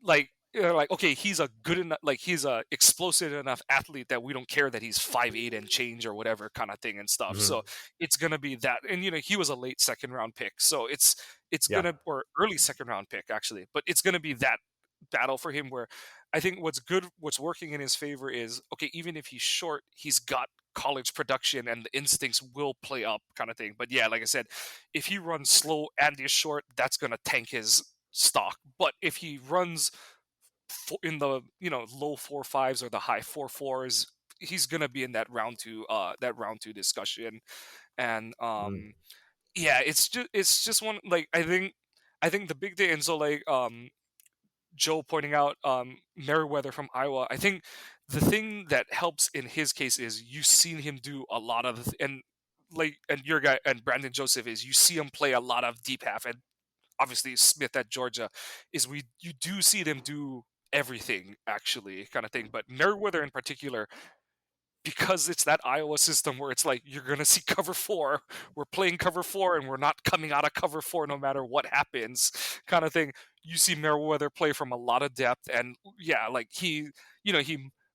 Like, like, okay, he's a good enough, like he's a explosive enough athlete that we don't care that he's 5'8" and change or whatever kind of thing and stuff. So Mhm. it's gonna be that, and he was a late second round pick, so it's Yeah. gonna, or early second round pick actually, but it's gonna be that battle for him, where I think what's working in his favor is, okay, even if he's short, he's got college production and the instincts will play up kind of thing. But yeah, like I said, if he runs slow and is short, that's going to tank his stock. But if he runs in the low 4.5s or the high 4.4s, he's going to be in that round 2 discussion. And Mm. yeah, it's just one, like, I think the big thing, and so like Joe pointing out Merriweather from Iowa, I think the thing that helps in his case is you've seen him do a lot of and your guy and Brandon Joseph, is you see him play a lot of deep half, and obviously Smith at Georgia, is you do see them do everything actually kind of thing. But Merriweather in particular, because it's that Iowa system where it's like you're gonna see cover four. We're playing cover four, and we're not coming out of cover four no matter what happens, kind of thing. You see Merriweather play from a lot of depth, and yeah, like he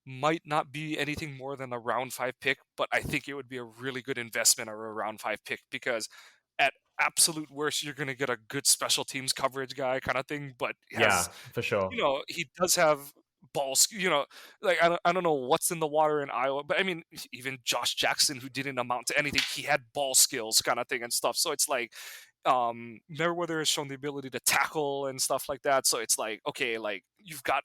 might not be anything more than a round 5 pick, but I think it would be a really good investment or a round 5 pick, because at absolute worst, you're gonna get a good special teams coverage guy kind of thing, but Yeah, for sure. he does have balls, like I don't know what's in the water in Iowa, but I mean, even Josh Jackson, who didn't amount to anything, he had ball skills kind of thing and stuff. So it's like Merriweather has shown the ability to tackle and stuff like that. So it's like, okay, like you've got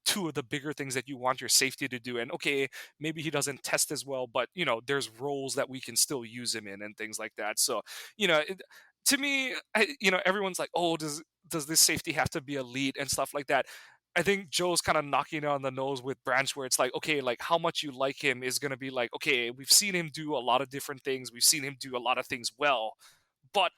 two of the bigger things that you want your safety to do. And okay, maybe he doesn't test as well, but there's roles that we can still use him in and things like that. So, to me, everyone's like, oh, does this safety have to be elite and stuff like that? I think Joe's kind of knocking it on the nose with Branch, where it's like, okay, like how much you like him is going to be like, okay, we've seen him do a lot of different things. We've seen him do a lot of things well, but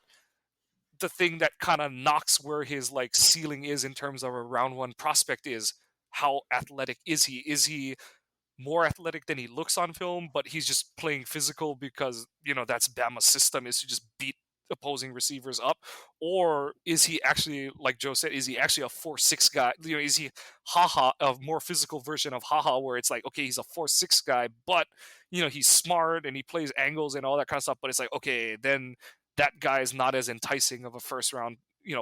the thing that kind of knocks where his like ceiling is in terms of a round 1 prospect is, how athletic is he? Is he more athletic than he looks on film, but he's just playing physical because that's Bama's system, is to just beat opposing receivers up? Or is he actually, like Joe said, is he actually a 4.6 guy? Is he haha, a more physical version of haha, where it's like, okay, he's a 4.6 guy, but he's smart and he plays angles and all that kind of stuff, but it's like, okay, then that guy is not as enticing of a first round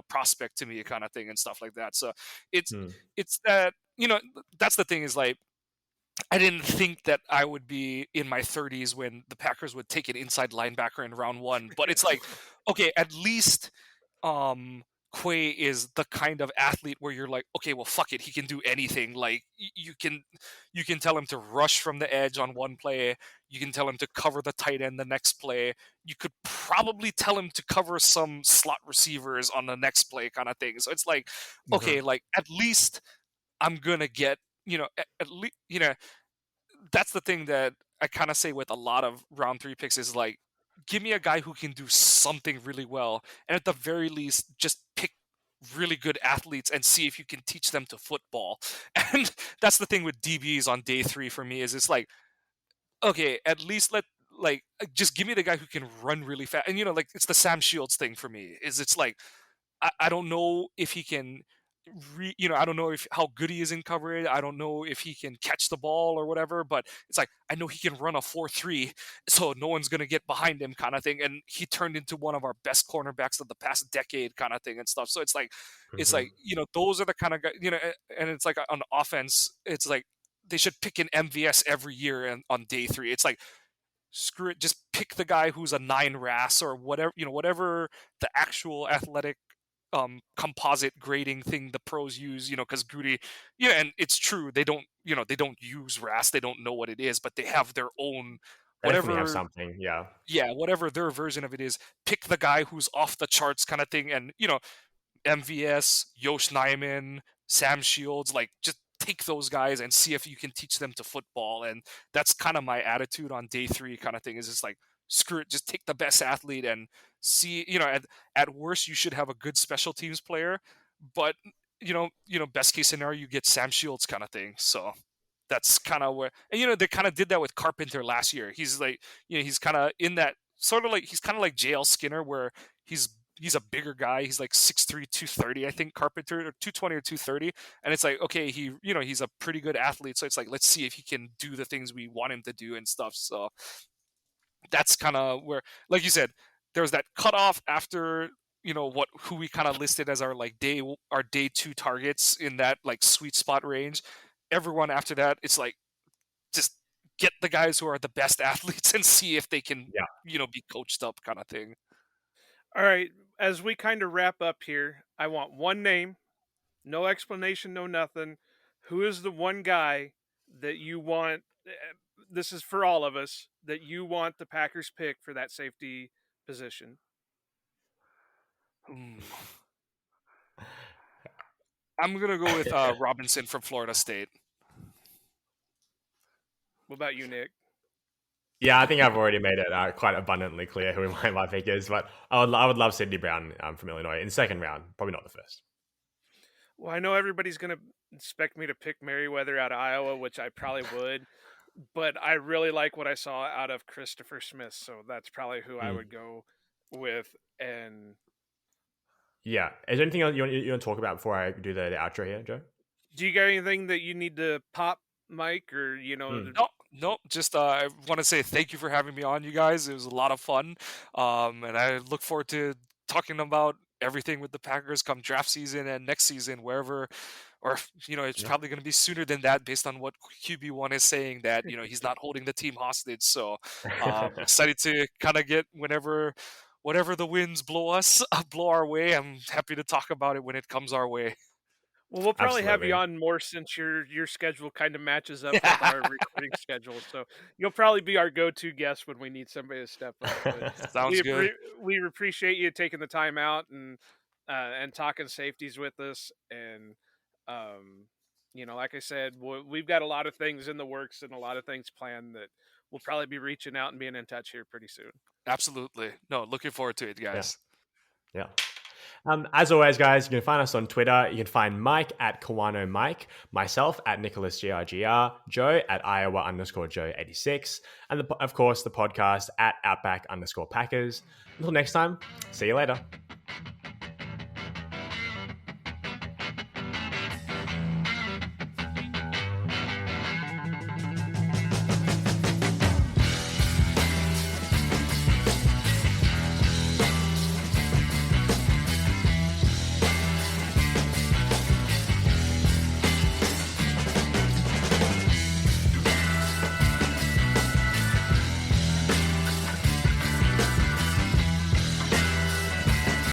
prospect to me, kind of thing and stuff like that. So it's Mm. it's that, that's the thing, is like, I didn't think that I would be in my 30s when the Packers would take an inside linebacker in round 1, but it's like, okay, at least um Quay is the kind of athlete where you're like, okay, well, fuck it, he can do anything. Like you can tell him to rush from the edge on one play, you can tell him to cover the tight end the next play, you could probably tell him to cover some slot receivers on the next play kind of thing. So it's like, okay, Mhm. like at least I'm gonna get, at least, that's the thing that I kind of say with a lot of round 3 picks, is like, give me a guy who can do something really well, and at the very least, just pick really good athletes and see if you can teach them to football. And that's the thing with DBs on day 3 for me, is it's like, okay, at least like just give me the guy who can run really fast. And like it's the Sam Shields thing for me. It's like I don't know if he can. I don't know if how good he is in coverage. I don't know if he can catch the ball or whatever. But it's like I know he can run a 4.3, so no one's gonna get behind him, kind of thing. And he turned into one of our best cornerbacks of the past decade, kind of thing and stuff. So it's like those are the kind of guys. And it's like on offense, it's like they should pick an MVS every year and on day 3. It's like screw it, just pick the guy who's a 9 RAS or whatever, whatever the actual athletic composite grading thing the pros use, because Goody, and it's true, they don't use RAS, they don't know what it is, but they have their own They definitely have whatever, something. Yeah. whatever their version of it is. Pick the guy who's off the charts, kind of thing. And MVS, Yosh Nijman, Sam Shields, like just take those guys and see if you can teach them to football. And that's kind of my attitude on day 3, kind of thing, is just like, screw it, just take the best athlete and see, at worst you should have a good special teams player, but best case scenario you get Sam Shields, kind of thing. So that's kind of where, and they kind of did that with Carpenter last year. He's like, he's kind of in that sort of like, he's kind of like JL Skinner, where he's a bigger guy. He's like 6'3", 230, I think, Carpenter, or 220 or 230. And it's like, okay, he's a pretty good athlete. So it's like, let's see if he can do the things we want him to do and stuff. So that's kind of where, like you said, there was that cutoff after, who we kind of listed as our day 2 targets in that like sweet spot range. Everyone after that, it's like, just get the guys who are the best athletes and see if they can, be coached up, kind of thing. All right, as we kind of wrap up here, I want one name, no explanation, no nothing. Who is the one guy that you want? This is for all of us, that you want the Packers pick for that safety position. I'm gonna go with Robinson from Florida State. What about you, Nick? Yeah, I think I've already made it quite abundantly clear who my pick is, but I would love Sidney Brown from Illinois in the second round, probably not the first. Well, I know everybody's going to expect me to pick Merriweather out of Iowa, which I probably would, but I really like what I saw out of Christopher Smith, so that's probably who I would go with. And yeah, is there anything else you want to talk about before I do the outro here, Joe? Do you got anything that you need to pop, Mike, or No, just I want to say thank you for having me on, you guys. It was a lot of fun, and I look forward to talking about everything with the Packers come draft season and next season, wherever, or it's probably going to be sooner than that based on what QB1 is saying, that he's not holding the team hostage. So excited to kind of get whatever the winds blow our way. I'm happy to talk about it when it comes our way. Well, we'll probably have you on more since your schedule kind of matches up with our recording schedule. So you'll probably be our go-to guest when we need somebody to step up. But Sounds good. We appreciate you taking the time out and talking safeties with us. And like I said, we've got a lot of things in the works and a lot of things planned that we'll probably be reaching out and being in touch here pretty soon. Absolutely. No, looking forward to it, guys. Yeah. As always, guys, you can find us on Twitter. You can find Mike at Kawano Mike, myself at Nicholas GRGR, Joe at Iowa_Joe86, and of course the podcast at Outback_Packers. Until next time, see you later.